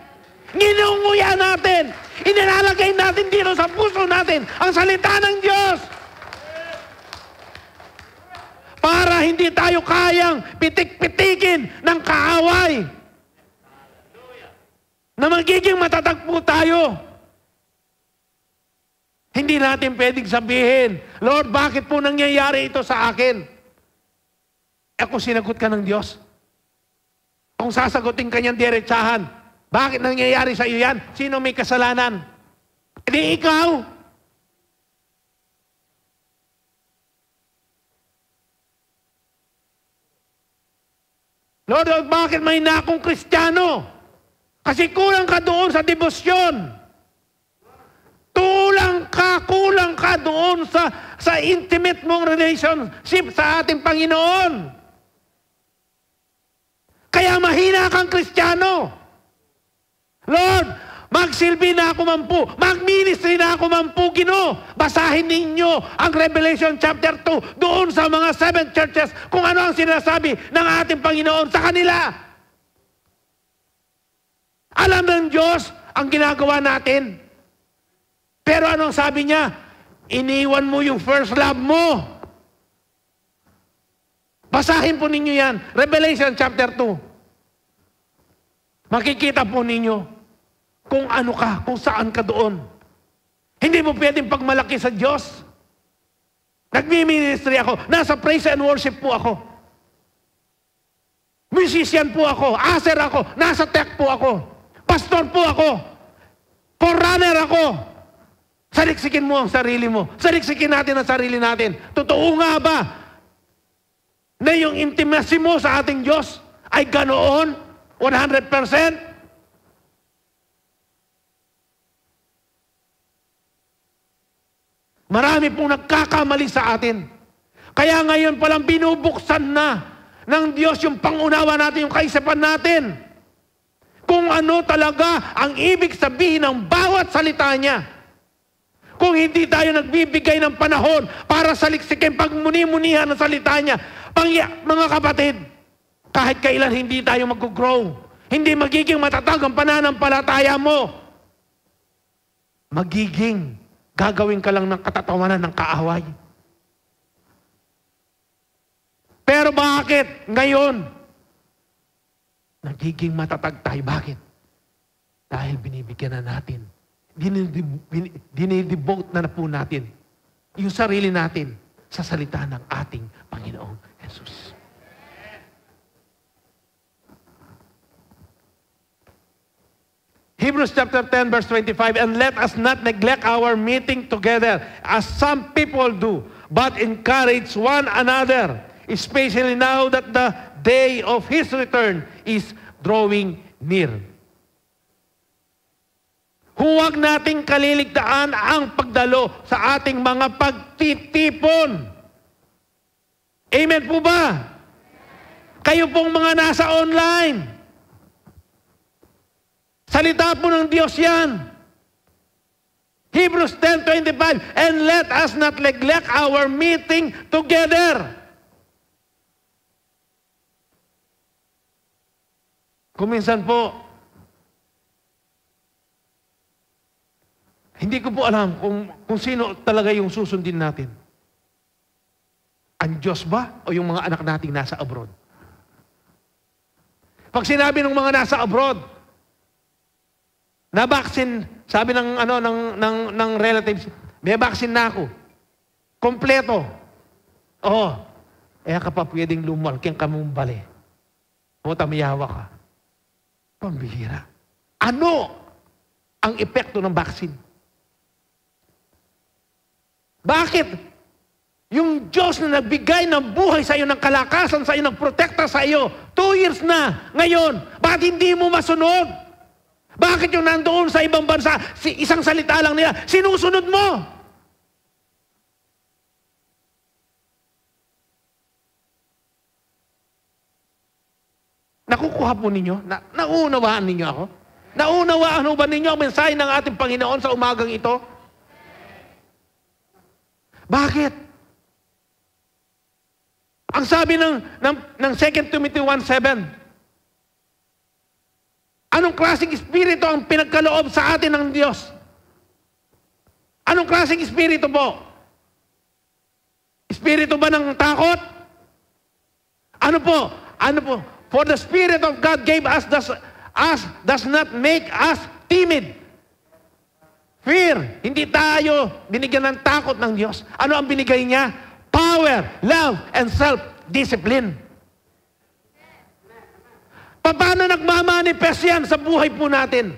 Nginunguya natin. Inilalagay natin dito sa puso natin ang salita ng Diyos. Para hindi tayo kayang pitik-pitikin ng kaaway. Na magiging matatag po tayo. Hindi natin pwedeng sabihin, Lord, bakit po nangyayari ito sa akin? Kung sinagot ka ng Diyos, kung sasagutin ka niyang diretsahan, bakit nangyayari sa iyo yan? Sino may kasalanan? Hindi ikaw. Lord, bakit may na akong Kristiyano? Kasi kulang ka doon sa debosyon. Kulang ka ka doon sa intimate mong relationship sa ating Panginoon. Kaya mahina kang Kristiyano. Lord, magsilbi na ako man po, mag-ministry na ako man po, Ginoo. Basahin ninyo ang Revelation chapter 2 doon sa mga 7 churches kung ano ang sinasabi ng ating Panginoon sa kanila. Alam ng Diyos ang ginagawa natin. Pero anong sabi niya? Iniwan mo yung first love mo. Basahin po ninyo yan. Revelation chapter 2. Makikita po ninyo kung ano ka, kung saan ka doon. Hindi mo pwedeng pagmalaki sa Diyos. Nagmi-ministry ako. Nasa praise and worship po ako. Musician po ako. Aser ako. Nasa tech po ako. Pastor po ako. Forerunner ako. Saliksikin mo ang sarili mo. Saliksikin natin ang sarili natin. Totoo nga ba na yung intimacy mo sa ating Diyos ay ganoon? 100%? Marami pong nagkakamali sa atin. Kaya ngayon palang binubuksan na ng Diyos yung pangunawa natin, yung kaisipan natin. Kung ano talaga ang ibig sabihin ng bawat salita niya. Kung hindi tayo nagbibigay ng panahon para saliksikin pagmuni-munihan ng salita niya, mga kapatid, kahit kailan hindi tayo mag-grow, hindi magiging matatag ang pananampalataya mo. Gagawin ka lang ng katatawanan ng kaaway. Pero bakit ngayon nagiging matatag tayo? Bakit? Dahil binibigyan na natin. Dinidevote na po natin yung sarili natin sa salita ng ating Panginoong Jesus. Hebrews chapter 10 verse 25, and let us not neglect our meeting together as some people do, but encourage one another, especially now that the day of His return is drawing near. Huwag nating kaliligtaan ang pagdalo sa ating mga pagtitipon. Amen po ba? Kayo pong mga nasa online, salita po ng Diyos yan. Hebrews 10:25, and let us not neglect our meeting together. Kuminsan po, hindi ko po alam kung sino talaga yung susundin natin. Ang Diyos ba o yung mga anak nating nasa abroad? Pag sinabi ng mga nasa abroad, na vaccine, sabi ng relatives, may vaccine na ako. Kompleto. Oo. Ka pa pwedeng lumalking kamumbali. O tamiyawa ka. Pambihira. Ano ang epekto ng vaccine? Bakit? Yung Diyos na nagbigay ng buhay sa iyo, ng kalakasan sa iyo, ng protekta sa iyo, 2 years na ngayon, bakit hindi mo masunod? Bakit yung nandoon sa ibang bansa, isang salita lang nila, sinusunod mo? Nakukuha po ninyo? Naunawaan ninyo ako? Naunawaan ba ninyo ang mensahe ng ating Panginoon sa umagang ito? Bakit? Ang sabi ng 2 Timothy 1:7, anong klaseng espiritu ang pinagkaloob sa atin ng Diyos? Anong klaseng espiritu po? Espiritu ba ng takot? Ano po? For the Spirit of God gave us does not make us timid. Fear. Hindi tayo binigyan ng takot ng Diyos. Ano ang binigay niya? Power, love, and self-discipline. Paano nagmamanifest yan sa buhay po natin?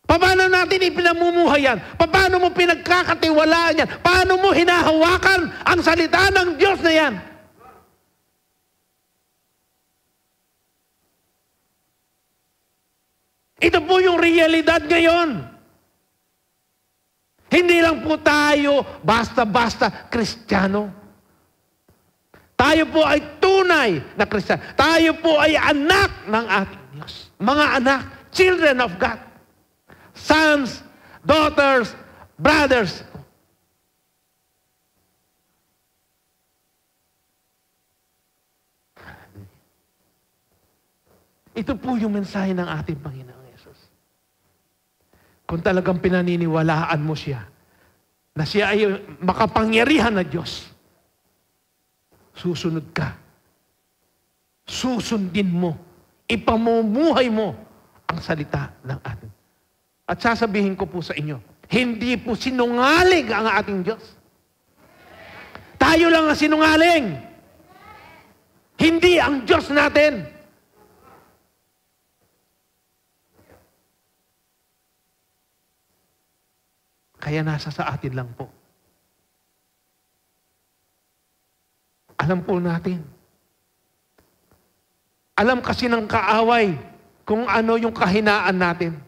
Paano natin ipinamumuhay yan? Paano mo pinagkakatiwalaan yan? Paano mo hinahawakan ang salita ng Diyos na yan? Ito po yung realidad ngayon. Hindi lang po tayo basta-basta Kristiyano. Tayo po ay tunay na Kristiyano. Tayo po ay anak ng ating Diyos. Mga anak, children of God. Sons, daughters, brothers. Ito po yung mensahe ng ating Panginoong Yesus. Kung talagang pinaniniwalaan mo siya, na siya ay makapangyarihan na Diyos, susunod ka. Susundin mo. Ipamumuhay mo ang salita ng atin. At sasabihin ko po sa inyo, hindi po sinungaling ang ating Diyos. Tayo lang ang sinungaling. Hindi ang Diyos natin. Kaya nasa sa atin lang po. Alam po natin. Alam kasi ng kaaway kung ano yung kahinaan natin.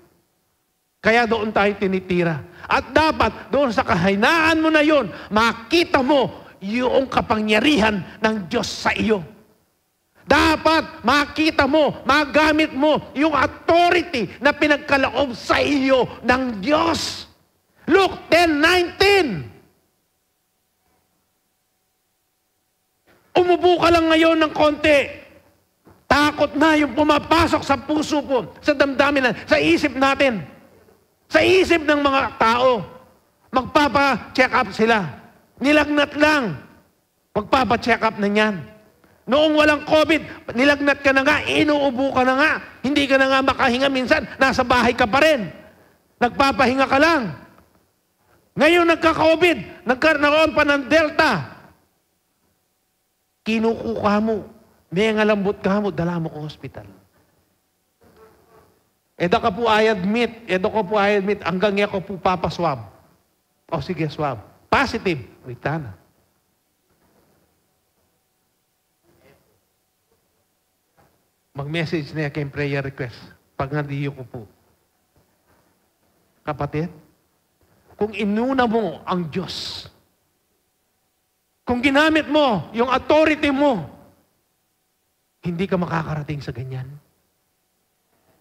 Kaya doon tayo tinitira. At dapat doon sa kahinaan mo na yun, makita mo yung kapangyarihan ng Diyos sa iyo. Dapat makita mo, magamit mo yung authority na pinagkaloob sa iyo ng Diyos. Luke 10:19. Umupo ka lang ngayon ng konti. Takot na yung pumapasok sa puso po, sa damdamin, sa isip natin. Sa isip ng mga tao. Magpapa-check up sila. Nilagnat lang. Magpapa-check up na yan. Noong walang COVID, nilagnat ka na nga, inuubo ka na nga. Hindi ka na nga makahinga minsan, nasa bahay ka pa rin. Nagpapahinga ka lang. Ngayon nagka-COVID, nagkaroon pa ng Delta. Kinukuha mo, may ngalambot ka mo, dala mo ko hospital. Edo ka po ay admit, hanggang niya ko po papaswab. O sige, swab. Positive, wait na. Mag-message niya kayong prayer request. Pag nandiyo ko po. Kapatid, kung inuna mo ang Diyos, kung ginamit mo yung authority mo, hindi ka makakarating sa ganyan.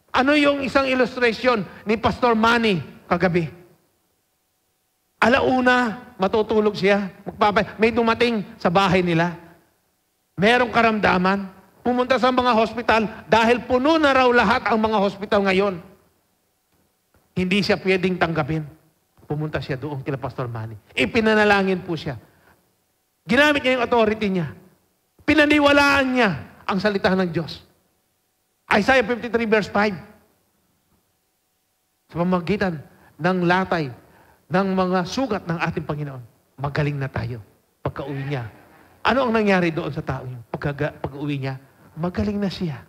Ano yung isang illustration ni Pastor Manny kagabi? Alauna, matutulog siya, may dumating sa bahay nila. Merong karamdaman, pumunta sa mga hospital dahil puno na raw lahat ang mga hospital ngayon. Hindi siya pwedeng tanggapin. Pumunta siya doon kila Pastor Manny. Ipinanalangin po siya. Ginamit niya yung authority niya. Pinaniwalaan niya ang salita ng Diyos. Isaiah 53 verse 5. Sa pamamagitan ng latay, ng mga sugat ng ating Panginoon, magaling na tayo pagka-uwi niya. Ano ang nangyari doon sa tao niya? Pag-uwi niya, magaling na siya.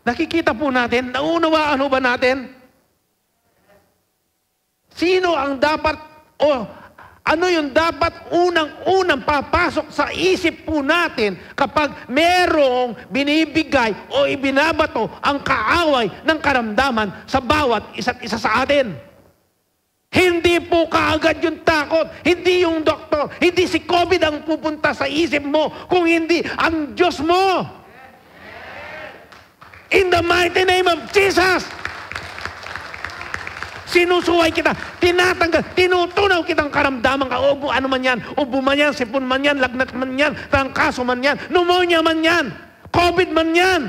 Nakikita po natin, naunawaan ba natin? Sino ang dapat, ano yung dapat unang-unang papasok sa isip po natin kapag merong binibigay o ibinabato ang kaaway ng karamdaman sa bawat isa't isa sa atin? Hindi po kaagad yung takot, hindi yung doktor, hindi si COVID ang pupunta sa isip mo, kung hindi ang Diyos mo. In the mighty name of Jesus, sinusuway kita, tinatanggal, tinutunaw kitang karamdaman ka, ubo, ano man yan, ubo man yan, sipon man yan, lagnat man yan, trangkaso man yan, pneumonia man yan, COVID man yan.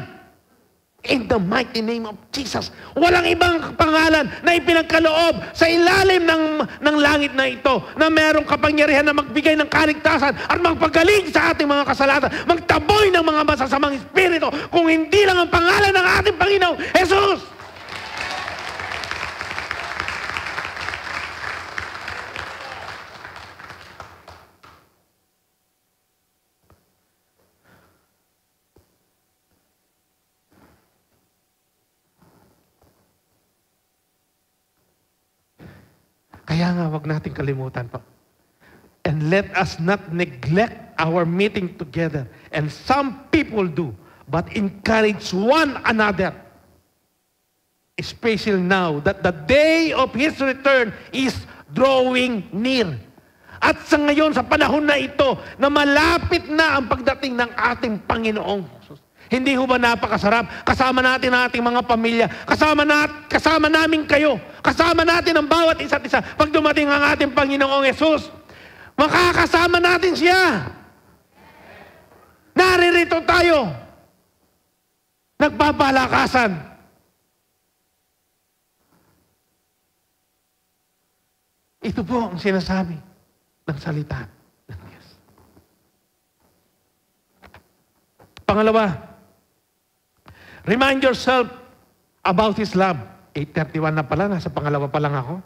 In the mighty name of Jesus, walang ibang pangalan na ipinagkaloob sa ilalim ng langit na ito na merong kapangyarihan na magbigay ng kaligtasan at magpagaling sa ating mga kasalanan, magtaboy ng mga masasamang espiritu, kung hindi lang ang pangalan ng ating Panginoong Jesus. Kaya nga, wag natin kalimutan pa. And let us not neglect our meeting together. And some people do. but encourage one another, especially now that the day of His return is drawing near. At sa ngayon, sa panahon na ito, na malapit na ang pagdating ng ating Panginoong Jesus. Hindi ho ba napakasarap? Kasama natin ang ating mga pamilya. Kasama namin kayo. Kasama natin ang bawat isa't isa. Pag dumating ang ating Panginoong Jesus, makakasama natin siya. Naririto tayo. Nagbabalakasan. Ito po ang sinasabi ng salita ng Diyos. Pangalawa, remind yourself about His love. 8:31 na pala, nasa pangalawa pa lang ako.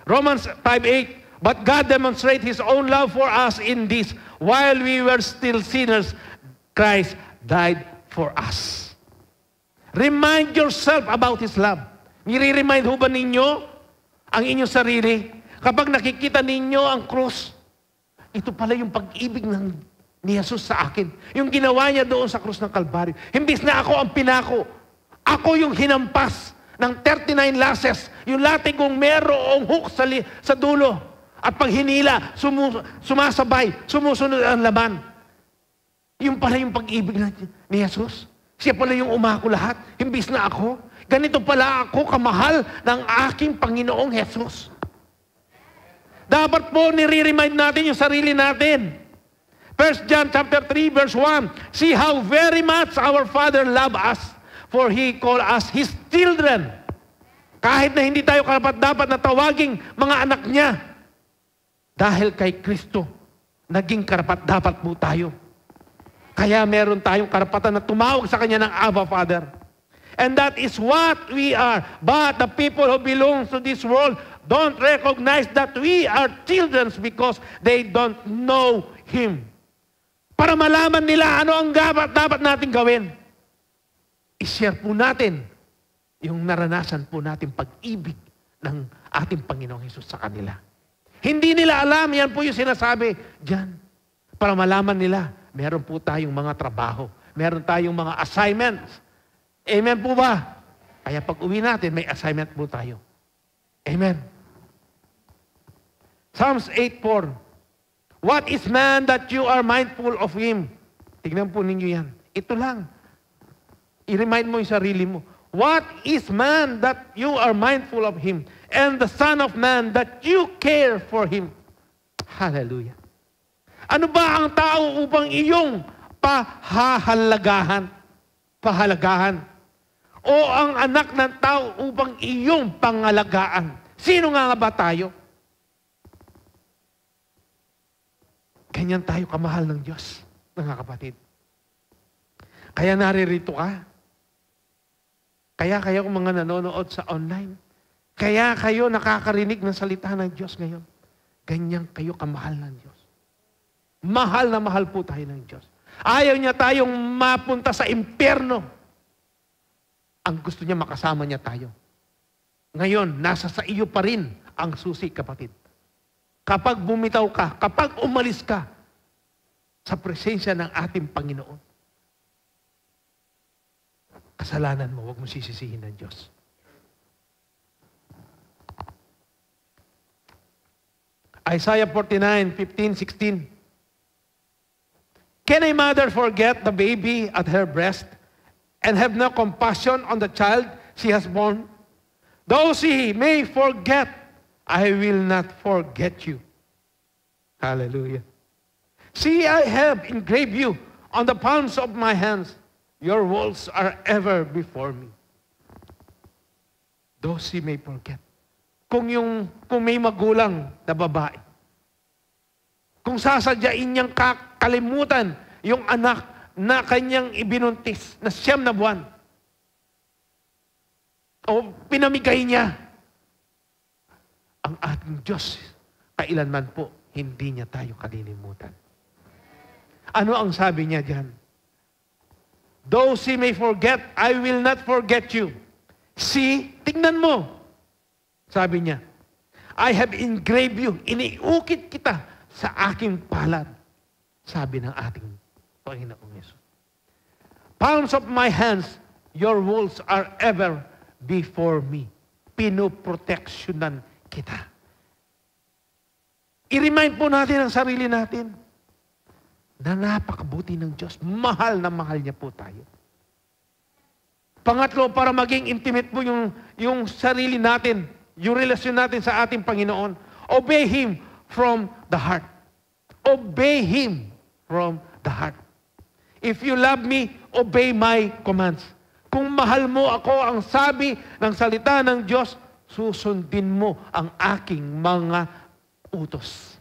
Romans 5:8, but God demonstrates His own love for us in this, while we were still sinners, Christ died for us. Remind yourself about His love. Nire-remind ho ba ninyo ang inyong sarili? Kapag nakikita ninyo ang krus, ito pala yung pag-ibig ni Jesus sa akin. Yung ginawa niya doon sa krus ng Kalbaryo. Imbis na ako ang pinako, ako yung hinampas ng 39 lashes, yung lating kong merong hook sa dulo. At pag hinila, sumasabay, sumusunod ang laman. Yung pala yung pag-ibig ni Jesus. Siya pala yung umako lahat, imbis na ako. Ganito pala ako kamahal ng aking Panginoong Jesus. Dapat po nire-remind natin yung sarili natin. 1 John chapter 3 verse 1. See how very much our Father loved us, for He called us His children. Kahit na hindi tayo karapat-dapat na tawaging mga anak niya, dahil kay Kristo, naging karapat-dapat po tayo. Kaya meron tayong karapatan na tumawag sa Kanya ng Abba, Father. And that is what we are. But the people who belong to this world don't recognize that we are children because they don't know Him. Para malaman nila ano ang dapat natin gawin. I-share po natin yung naranasan po natin pag-ibig ng ating Panginoong Hesus sa kanila. Hindi nila alam, yan po yung sinasabi dyan. Para malaman nila, meron po tayong mga trabaho. Meron tayong mga assignments. Amen po ba? Kaya pag uwi natin, may assignment po tayo. Amen. Psalms 8:4. What is man that you are mindful of him? Tignan po ninyo yan. Ito lang. I-remind mo yung sarili mo. What is man that you are mindful of him? And the son of man that you care for him? Hallelujah. Ano ba ang tao upang iyong pahalagahan? O ang anak ng tao upang iyong pangalagaan? Sino nga ba tayo? Ganyan tayo kamahal ng Diyos, mga kapatid. Kaya naririto ka. Kaya kayo mga nanonood sa online. Kaya kayo nakakarinig ng salita ng Diyos ngayon. Ganyan kayo kamahal ng Diyos. Mahal na mahal po tayo ng Diyos. Ayaw niya tayong mapunta sa impyerno. Ang gusto niya makasama niya tayo. Ngayon, nasa sa iyo pa rin ang susi, kapatid. Kapag bumitaw ka, kapag umalis ka sa presensya ng ating Panginoon, kasalanan mo, huwag mo sisisihin ng Diyos. Isaiah 49:15-16. Can a mother forget the baby at her breast and have no compassion on the child she has born? Though she may forget, I will not forget you. Hallelujah. See, I have engraved you on the palms of my hands. Your walls are ever before me. Though she may forget. Kung may magulang na babae, kung sasadyain niyang kakalimutan yung anak na kanyang ibinuntis na 9 na buwan, o pinamigay niya, ang ating Diyos, kailanman po, hindi niya tayo kalilimutan. Ano ang sabi niya diyan? Though she may forget, I will not forget you. See, tingnan mo. Sabi niya, I have engraved you, iniukit kita sa aking palad. Sabi ng ating Panginoong Yesus. Palms of my hands, your walls are ever before me. Pinoproteksyonan kita. I-remind po natin ang sarili natin na napakabuti ng Diyos. Mahal na mahal niya po tayo. Pangatlo, para maging intimate po yung sarili natin, yung relasyon natin sa ating Panginoon, obey Him from the heart. Obey Him from the heart. If you love me, obey my commands. Kung mahal mo ako, ang sabi ng salita ng Diyos, susundin mo ang aking mga utos.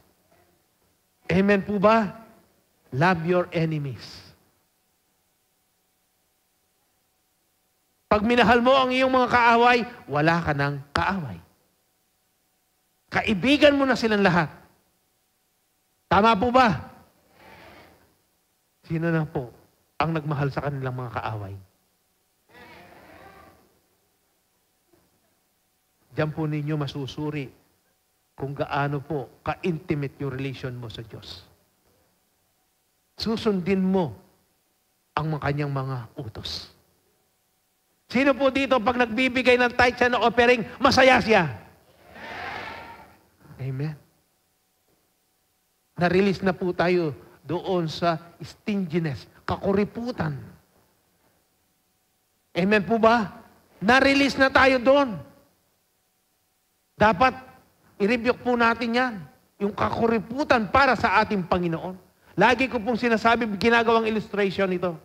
Amen po ba? Love your enemies. Pag minahal mo ang iyong mga kaaway, wala ka ng kaaway. Kaibigan mo na silang lahat. Tama po ba? Sino na po ang nagmahal sa kanilang mga kaaway? Diyan po ninyo masusuri kung gaano po ka-intimate yung relation mo sa Diyos. Susundin mo ang kanyang mga utos. Sino po dito pag nagbibigay ng tithe siya ng offering, masaya siya? Amen. Na-release na po tayo doon sa stinginess, kakuriputan. Amen po ba? Na-release na tayo doon. Dapat i-rebuke po natin yan. Yung kakuriputan para sa ating Panginoon. Lagi ko pong sinasabi, ginagawang illustration ito.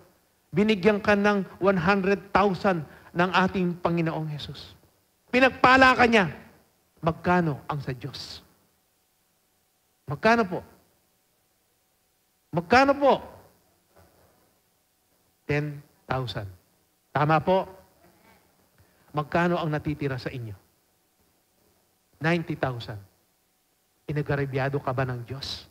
Binigyan ka ng 100,000 ng ating Panginoong Jesus. Pinagpala ka niya. Magkano ang sa Diyos? Magkano po? Magkano po? 10,000. Tama po? Magkano ang natitira sa inyo? 90,000. Inagaribyado ka ba ng Diyos?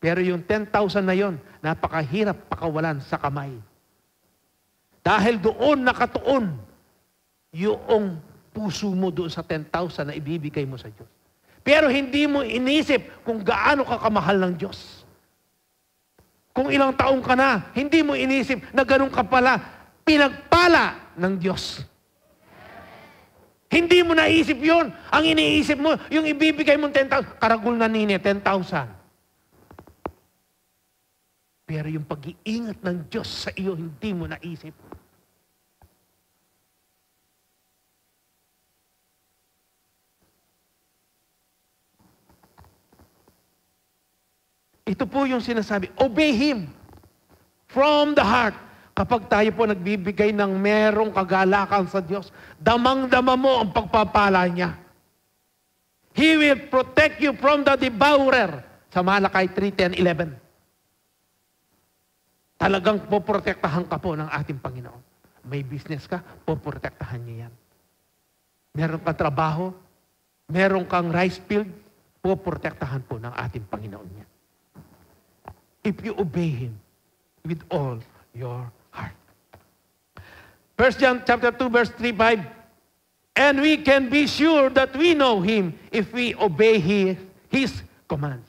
Pero yung 10,000 na yon, napakahirap pakawalan sa kamay. Dahil doon nakatuon yung puso mo doon sa 10,000 na ibibigay mo sa Diyos. Pero hindi mo inisip kung gaano ka kamahal ng Diyos. Kung ilang taong ka na, hindi mo inisip na ganun ka pala pinagpala ng Diyos. Hindi mo naisip yun. Ang iniisip mo, yung ibibigay mong 10,000, karagul na nini, 10,000. Pero yung pag-iingat ng Diyos sa iyo, hindi mo naisip. Ito po yung sinasabi, obey Him from the heart. Kapag tayo po nagbibigay ng merong kagalakan sa Diyos, damang-dama mo ang pagpapala niya. He will protect you from the devourer. Sa Malakay 3:10-11. Talagang poprotektahan ka po ng ating Panginoon. May business ka, poprotektahan niya yan. Meron kang trabaho, meron kang rice field, poprotektahan po ng ating Panginoon niya. If you obey Him with all your heart. 1 John chapter 2, verse 3-5. And we can be sure that we know Him if we obey His commands.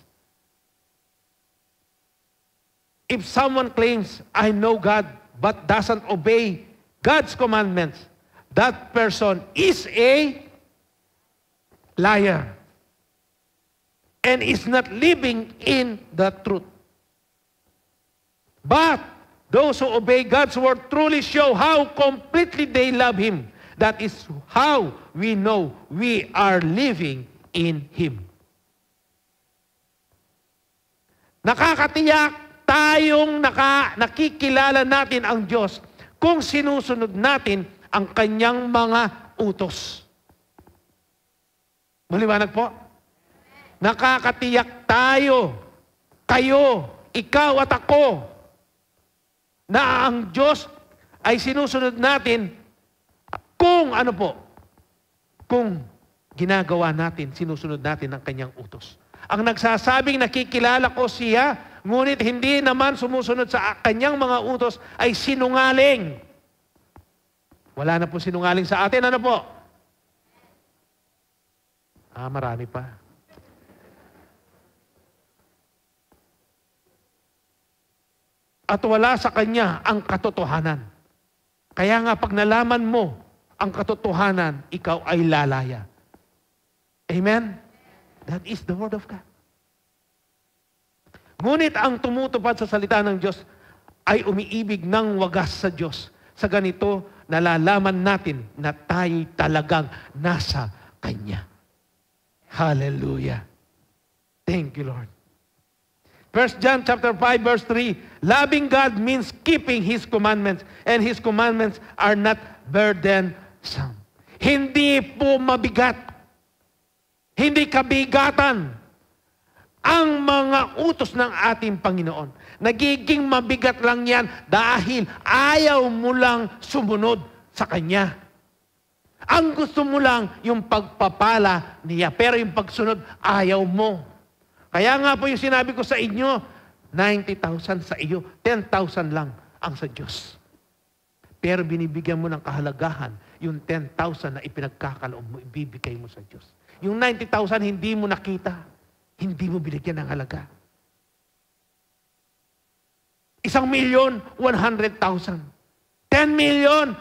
If someone claims, I know God, but doesn't obey God's commandments, that person is a liar and is not living in the truth. But those who obey God's word truly show how completely they love Him. That is how we know we are living in Him. Nakakatiyak tayong nakikilala natin ang Diyos kung sinusunod natin ang Kanyang mga utos. Maliwanag po? Nakakatiyak tayo, kayo, ikaw at ako, na ang Diyos ay sinusunod natin kung ano po, kung ginagawa natin, sinusunod natin ang Kanyang utos. Ang nagsasabing nakikilala ko siya, ngunit hindi naman sumusunod sa Kanyang mga utos ay sinungaling. Wala na po sinungaling sa atin. Ano po? Marami pa. at wala sa Kanya ang katotohanan. Kaya nga pag nalaman mo ang katotohanan, ikaw ay lalaya. Amen? That is the Word of God. Ngunit ang tumutupad sa salita ng Diyos ay umiibig ng wagas sa Diyos. Sa ganito, nalalaman natin na tayo talagang nasa Kanya. Hallelujah. Thank you, Lord. 1 John chapter 5, verse 3, loving God means keeping His commandments, and His commandments are not burdensome. Hindi po mabigat. Hindi kabigatan ang mga utos ng ating Panginoon. Nagiging mabigat lang yan dahil ayaw mo lang sumunod sa Kanya. Ang gusto mo lang yung pagpapala niya, pero yung pagsunod, ayaw mo. Kaya nga po yung sinabi ko sa inyo, 90,000 sa iyo, 10,000 lang ang sa Diyos. Pero binibigyan mo ng kahalagahan, yung 10,000 na ipinagkakaloob mo, ibibigay mo sa Diyos. Yung 90,000 hindi mo nakita, hindi mo binigyan ng halaga. 1,100,000. 10 million.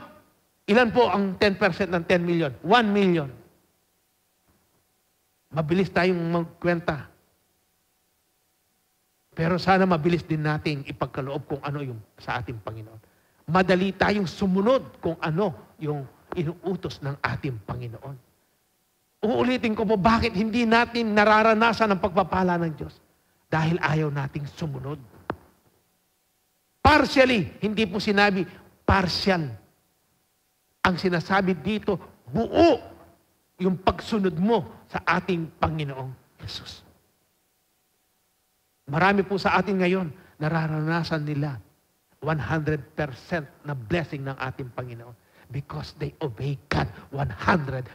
Ilan po ang 10% ng 10 million? 1 million. Mabilis tayong magkwenta. Pero sana mabilis din nating ipagkaloob kung ano yung sa ating Panginoon. Madali tayong sumunod kung ano yung inuutos ng ating Panginoon. Uulitin ko po, bakit hindi natin nararanasan ang pagpapala ng Diyos? Dahil ayaw nating sumunod. Partially, hindi po sinabi partial. Ang sinasabi dito, buo yung pagsunod mo sa ating Panginoong Jesus. Marami po sa atin ngayon, nararanasan nila 100% na blessing ng ating Panginoon because they obey God 100%.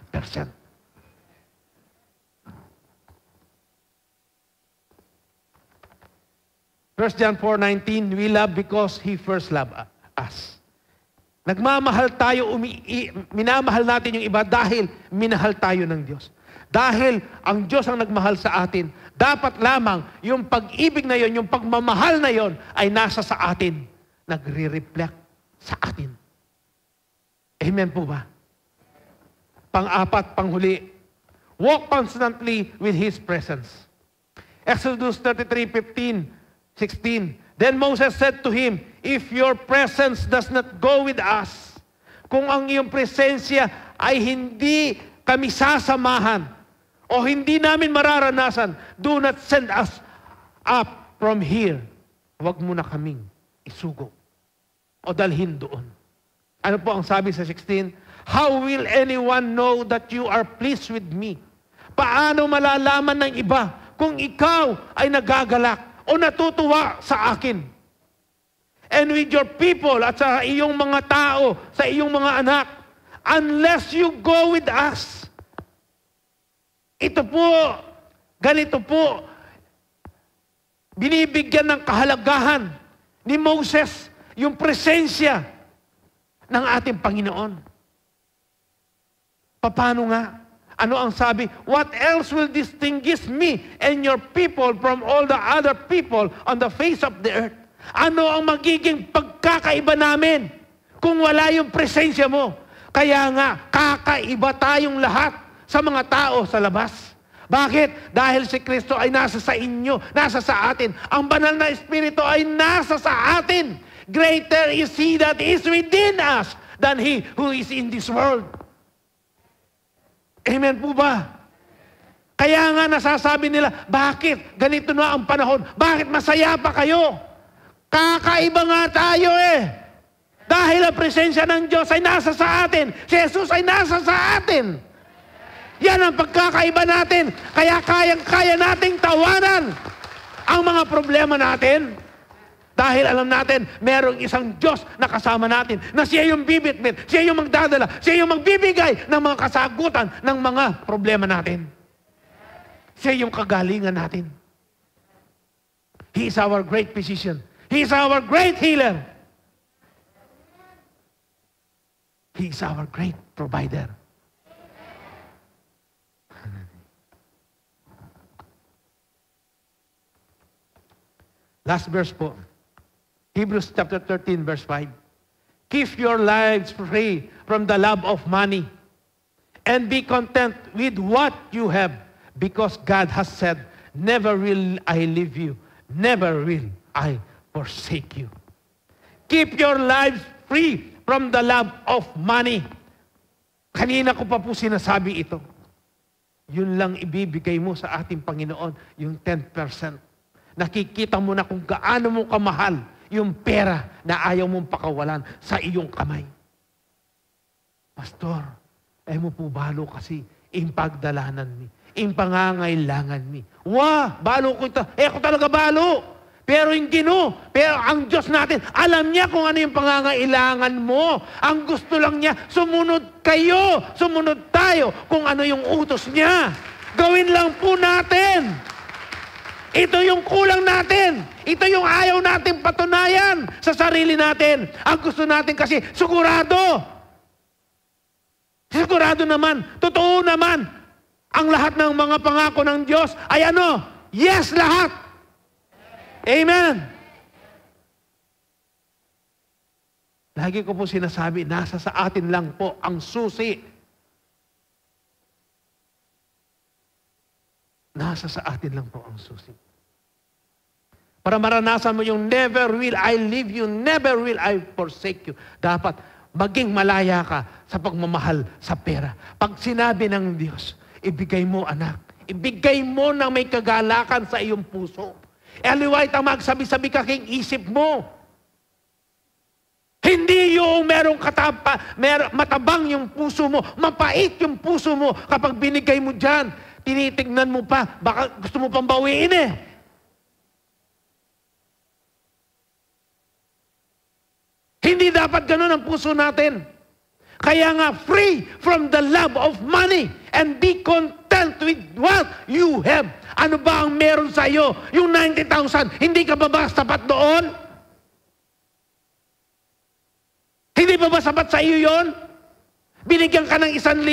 1 John 4:19, we love because He first loved us. Nagmamahal tayo, minamahal natin yung iba dahil minahal tayo ng Diyos. Dahil ang Diyos ang nagmahal sa atin, dapat lamang yung pag-ibig na yon, yung pagmamahal na yon ay nasa sa atin. Nagre-reflect sa atin. Amen po ba? Pang-apat, panghuli, walk constantly with His presence. Exodus 33:15, 16. Then Moses said to him, if your presence does not go with us, kung ang iyong presensya ay hindi kami sasamahan, o hindi namin mararanasan, do not send us up from here. Huwag mo na kaming isugo o dalhin doon. Ano po ang sabi sa 16? How will anyone know that you are pleased with me? Paano malalaman ng iba kung ikaw ay nagagalak o natutuwa sa akin? And with your people at sa iyong mga tao, sa iyong mga anak, unless you go with us. Ito po, ganito po, binibigyan ng kahalagahan ni Moses yung presensya ng ating Panginoon. Paano nga? Ano ang sabi? What else will distinguish me and your people from all the other people on the face of the earth? Ano ang magiging pagkakaiba namin kung wala yung presensya mo? Kaya nga, kakaiba tayong lahat sa mga tao sa labas. Bakit? Dahil si Kristo ay nasa sa inyo, nasa sa atin. Ang banal na Espiritu ay nasa sa atin. Greater is He that is within us than he who is in this world. Amen po ba? Kaya nga nasasabi nila, bakit ganito na ang panahon? Bakit masaya pa kayo? Kakaiba nga tayo eh. Dahil ang presensya ng Diyos ay nasa sa atin. Si Jesus ay nasa sa atin. Yan ang pagkakaiba natin. Kaya kayang-kaya nating tawanan ang mga problema natin. Dahil alam natin, merong isang Diyos na kasama natin, na siya yung bibitbit, siya yung magdadala, siya yung magbibigay ng mga kasagutan ng mga problema natin. Siya yung kagalingan natin. He is our great physician. He is our great healer. He is our great provider. Last verse po. Hebrews chapter 13, verse 5. Keep your lives free from the love of money and be content with what you have, because God has said, never will I leave you, never will I forsake you. Keep your lives free from the love of money. Kanina ko pa po sinasabi ito. Yun lang ibibigay mo sa ating Panginoon, yung 10%. Nakikita mo na kung gaano mo kamahal yung pera na ayaw mong pakawalan sa iyong kamay. Pastor, mo po balo kasi pagdalanan mi, pangangailangan mi. Balo ko ito. Ako talaga balo. Pero pero ang Diyos natin, alam niya kung ano yung pangangailangan mo. Ang gusto lang niya, sumunod kayo, sumunod tayo kung ano yung utos niya. Gawin lang po natin. Ito yung kulang natin. Ito yung ayaw natin patunayan sa sarili natin. Ang gusto natin kasi, sigurado. Sigurado naman, totoo naman, ang lahat ng mga pangako ng Diyos ay ano? Yes, lahat. Amen. Lagi ko po sinasabi, nasa sa atin lang po ang susi. Nasa sa atin lang po ang susi. Para maranasan mo yung never will I leave you, never will I forsake you. Dapat maging malaya ka sa pagmamahal sa pera. Pag sinabi ng Diyos, ibigay mo anak, ibigay mo na may kagalakan sa iyong puso. Aliway ang magsabi-sabi ka king isip mo. Hindi yung merong matabang yung puso mo, mapait yung puso mo. Kapag binigay mo dyan, tinitignan mo pa, baka gusto mo pang bawiin eh. Hindi dapat ganun ang puso natin. Kaya nga, free from the love of money and be content with what you have. Ano ba ang meron sa iyo? Yung 90,000, hindi ka ba sapat doon? Hindi ba sapat sa iyo yon? Binigyan ka ng 1,000,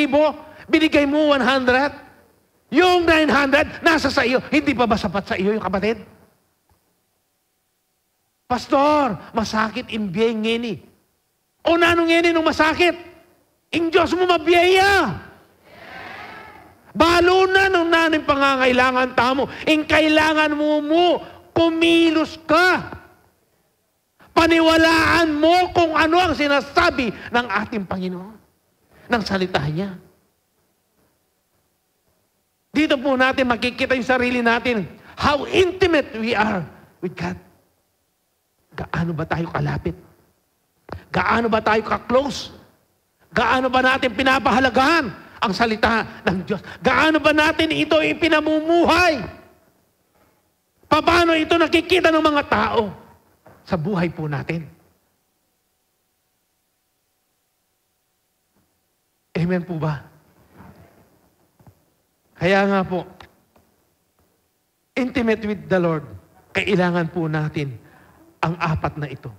binigay mo 100. Yung 900, nasa sa iyo. Hindi ba sapat sa iyo yung kapatid? Pastor, masakit imbiyay ngeni. O nanong ngeni nung masakit? Ang Diyos mo mabiyaya. Balo na nung naning pangangailangan tamo. Kailangan mo kumilos ka. Paniwalaan mo kung ano ang sinasabi ng ating Panginoon. Ng salita niya. Dito po natin makikita yung sarili natin. How intimate we are with God. Gaano ba tayo kalapit? Gaano ba tayo ka-close? Gaano ba natin pinapahalagahan ang salita ng Diyos? Gaano ba natin ito ipinamumuhay? Paano ito nakikita ng mga tao sa buhay po natin? Amen po ba? Kaya nga po, intimate with the Lord, kailangan po natin ang apat na ito.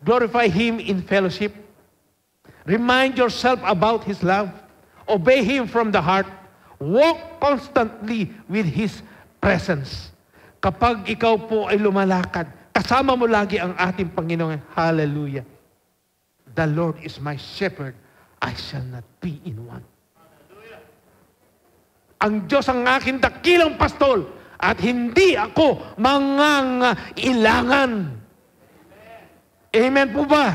Glorify Him in fellowship. Remind yourself about His love. Obey Him from the heart. Walk constantly with His presence. Kapag ikaw po ay lumalakad, kasama mo lagi ang ating Panginoon. Hallelujah. The Lord is my shepherd. I shall not be in want. Ang Diyos ang aking dakilang pastol at hindi ako mangangailangan. Amen po ba?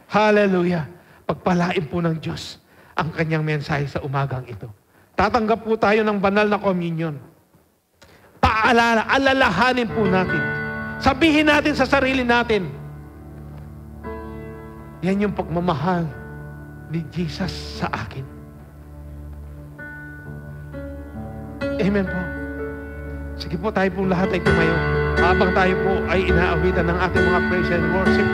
Hallelujah. Pagpalain po ng Diyos ang kanyang mensahe sa umagang ito. Tatanggap po tayo ng banal na communion. Alalahanin po natin. Sabihin natin sa sarili natin, yan yung pagmamahal ni Jesus sa akin. Amen po. Sige po, tayo pong lahat ay tumayo. Habang tayo po ay inaawitan ng ating mga praise and worship,